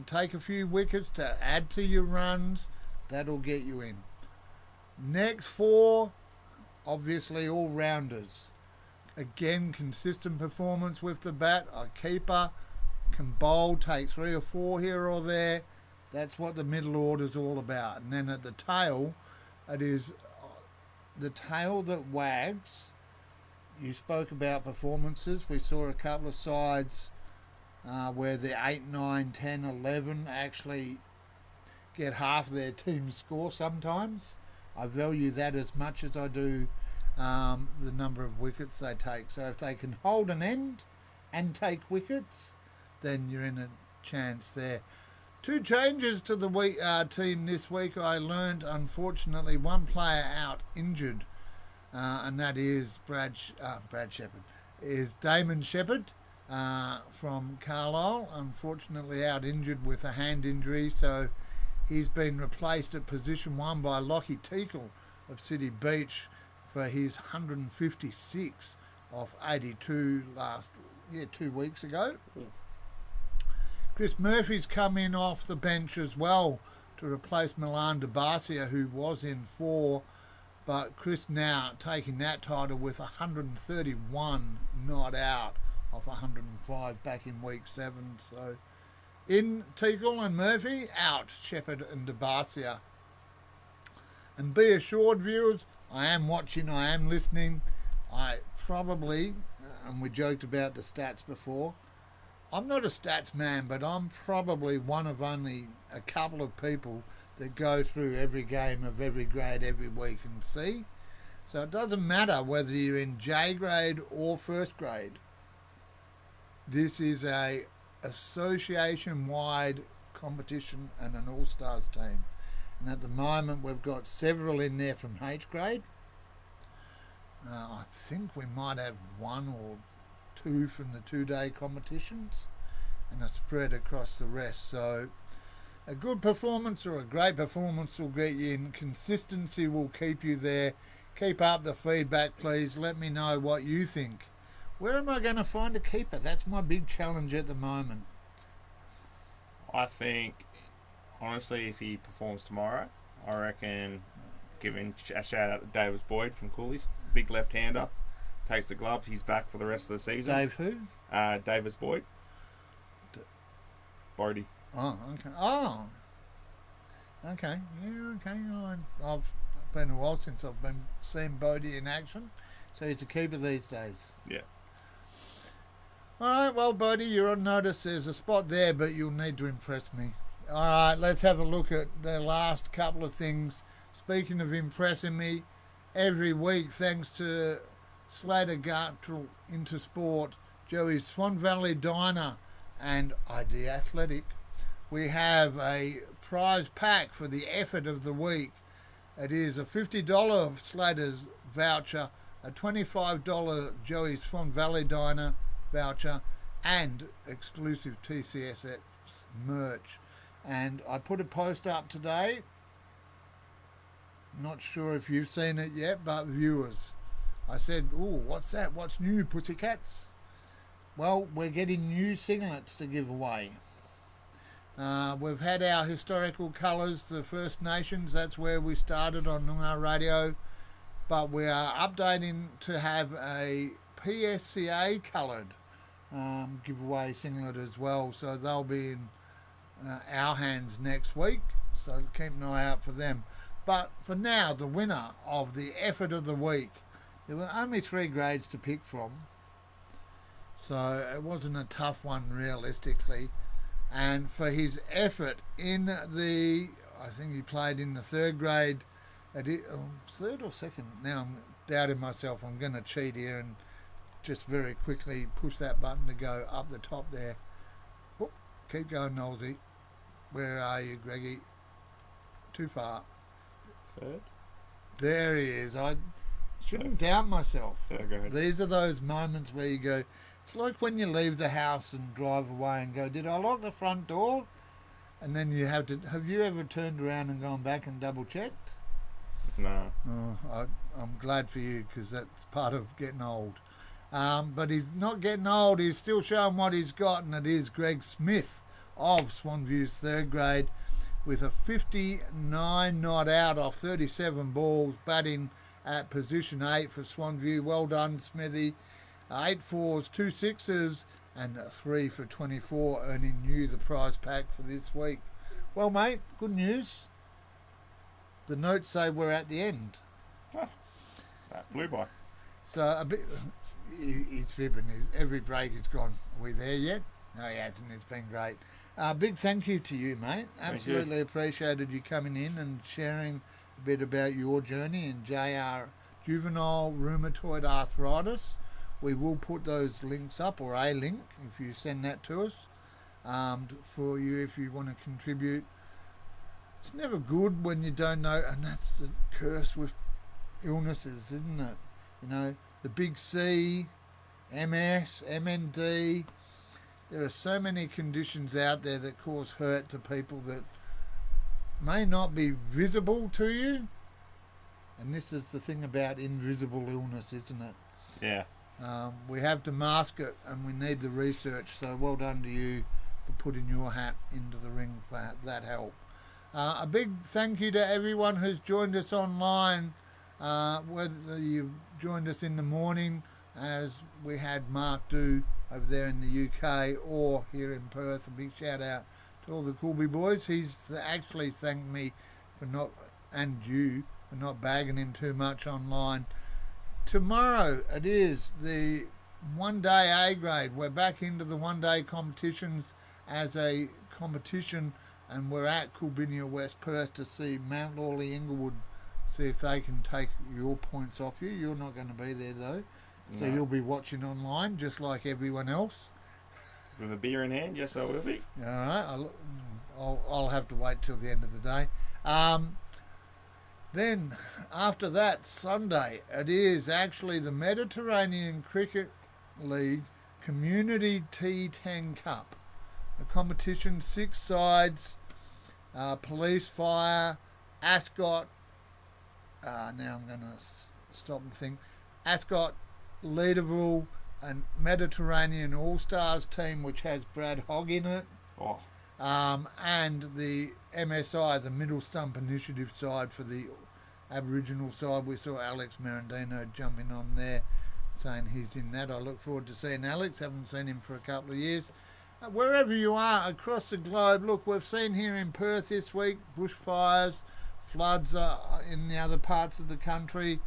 take a few wickets to add to your runs, that'll get you in. Next 4, obviously all rounders. Again, consistent performance with the bat. A keeper can bowl, take 3 or 4 here or there. That's what the middle order is all about. And then at the tail, it is the tail that wags. You spoke about performances. We saw a couple of sides where the 8, 9, 10, 11 actually get half their team's score sometimes. I value that as much as I do the number of wickets they take. So if they can hold an end and take wickets, then you're in a chance there. 2 changes to the team this week. I learned, unfortunately, one player out injured, and that is Brad Shepherd. Is Damon Shepherd from Carlisle, unfortunately out injured with a hand injury, so he's been replaced at position 1 by Lockie Teakle of City Beach for his 156 off 82 2 weeks ago. Chris Murphy's come in off the bench as well to replace Milan DeBarcia, who was in 4, but Chris now taking that title with 131 not out off 105 back in week 7. So in Teakle and Murphy, out Shepherd and DeBarcia. And be assured, viewers, I am watching, I am listening. I probably, and we joked about the stats before, I'm not a stats man, but I'm probably one of only a couple of people that go through every game of every grade every week and see. So it doesn't matter whether you're in J grade or 1st grade. This is a association-wide competition and an All-Stars team. And at the moment we've got several in there from H grade. I think we might have 1 or 2 from the 2-day competitions and a spread across the rest. So a good performance or a great performance will get you in. Consistency will keep you there. Keep up the feedback, please. Let me know what you think. Where am I going to find a keeper? That's my big challenge at the moment. I think, honestly, if he performs tomorrow, I reckon giving a shout out to Davis Boyd from Coolies. Big left-hander. Takes the gloves. He's back for the rest of the season. Dave who? Davis Boyd. Bodie. Oh, okay. Oh. Okay. Yeah, okay. I've been a while since I've been seeing Bodie in action. So he's a keeper these days. Yeah. All right, well, Bodie, you're on notice. There's a spot there, but you'll need to impress me. All right, let's have a look at the last couple of things. Speaking of impressing me, every week, thanks to Slater Gartrell Intersport, Joey's Swan Valley Diner, and ID Athletic. We have a prize pack for the effort of the week. It is a $50 Slater's voucher, a $25 Joey's Swan Valley Diner voucher, and exclusive TCSX merch. And I put a post up today. Not sure if you've seen it yet, but viewers, I said, "Ooh, what's that? What's new, pussycats?" Well, we're getting new singlets to give away. We've had our historical colours, the First Nations. That's where we started on Noongar Radio. But we are updating to have a PSCA coloured giveaway singlet as well. So they'll be in our hands next week. So keep an eye out for them. But for now, the winner of the effort of the week, there were only 3 grades to pick from. So it wasn't a tough one realistically. And for his effort in the, I think he played in the 3rd grade, third or second, now I'm doubting myself, I'm going to cheat here and just very quickly push that button to go up the top there. Oh, keep going, Nolsey. Where are you, Greggy? Too far. 3rd? There he is. I shouldn't doubt myself. 3rd grade. These are those moments where you go, it's like when you leave the house and drive away and go, did I lock the front door? And then you have you ever turned around and gone back and double checked? No. Oh, I'm glad for you, because that's part of getting old. But he's not getting old, he's still showing what he's got, and it is Greg Smith of Swanview's 3rd grade with a 59 not out off 37 balls, batting at position 8 for Swanview. Well done, Smithy. 8 fours, 2 sixes, and 3 for 24, earning you the prize pack for this week. Well, mate, good news. The notes say we're at the end. Oh, that flew by. So a bit, he's fibbing. Every break he's gone, are we there yet? No, he hasn't. It's been great. Big thank you to you, mate. Absolutely appreciated you coming in and sharing a bit about your journey in JR juvenile rheumatoid arthritis. We will put those links up, or a link, if you send that to us, for you if you want to contribute. It's never good when you don't know, and that's the curse with illnesses, isn't it? You know, the big C, MS, MND. There are so many conditions out there that cause hurt to people that may not be visible to you. And this is the thing about invisible illness, isn't it? Yeah. We have to mask it, and we need the research. So well done to you for putting your hat into the ring for that help. A big thank you to everyone who's joined us online, whether you've joined us in the morning, as we had Mark do over there in the UK, or here in Perth. A big shout out to all the Coolby boys. He's actually thanked me for not, and you, for not bagging him too much online. Tomorrow it is the 1 day A grade. We're back into the 1 day competitions as a competition, and we're at Coolbinia West Perth to see Mount Lawley Inglewood, see if they can take your points off you. You're not going to be there though, so you'll be watching online just like everyone else. With a beer in hand, yes I will be. All right, I'll have to wait till the end of the day. Then, after that, Sunday, it is actually the Mediterranean Cricket League Community T10 Cup. A competition, 6 sides, police, fire, Ascot, now I'm going to stop and think, Ascot, Leaderville, and Mediterranean All-Stars team, which has Brad Hogg in it. Oh. And the MSI, the Middle Stump Initiative side for the Aboriginal side. We saw Alex Merendino jumping on there, saying he's in that. I look forward to seeing Alex. Haven't seen him for a couple of years. Wherever you are across the globe, look, we've seen here in Perth this week bushfires, floods in the other parts of the country,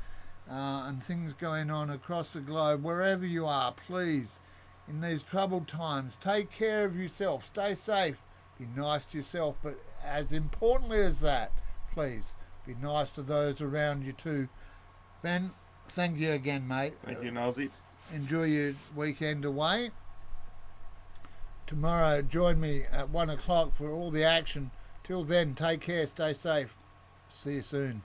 and things going on across the globe. Wherever you are, please, in these troubled times, take care of yourself. Stay safe. Be nice to yourself, but as importantly as that, please be nice to those around you too. Ben, thank you again, mate. Thank you, Nosy. Enjoy your weekend away. Tomorrow, join me at 1 o'clock for all the action. Till then, take care, stay safe. See you soon.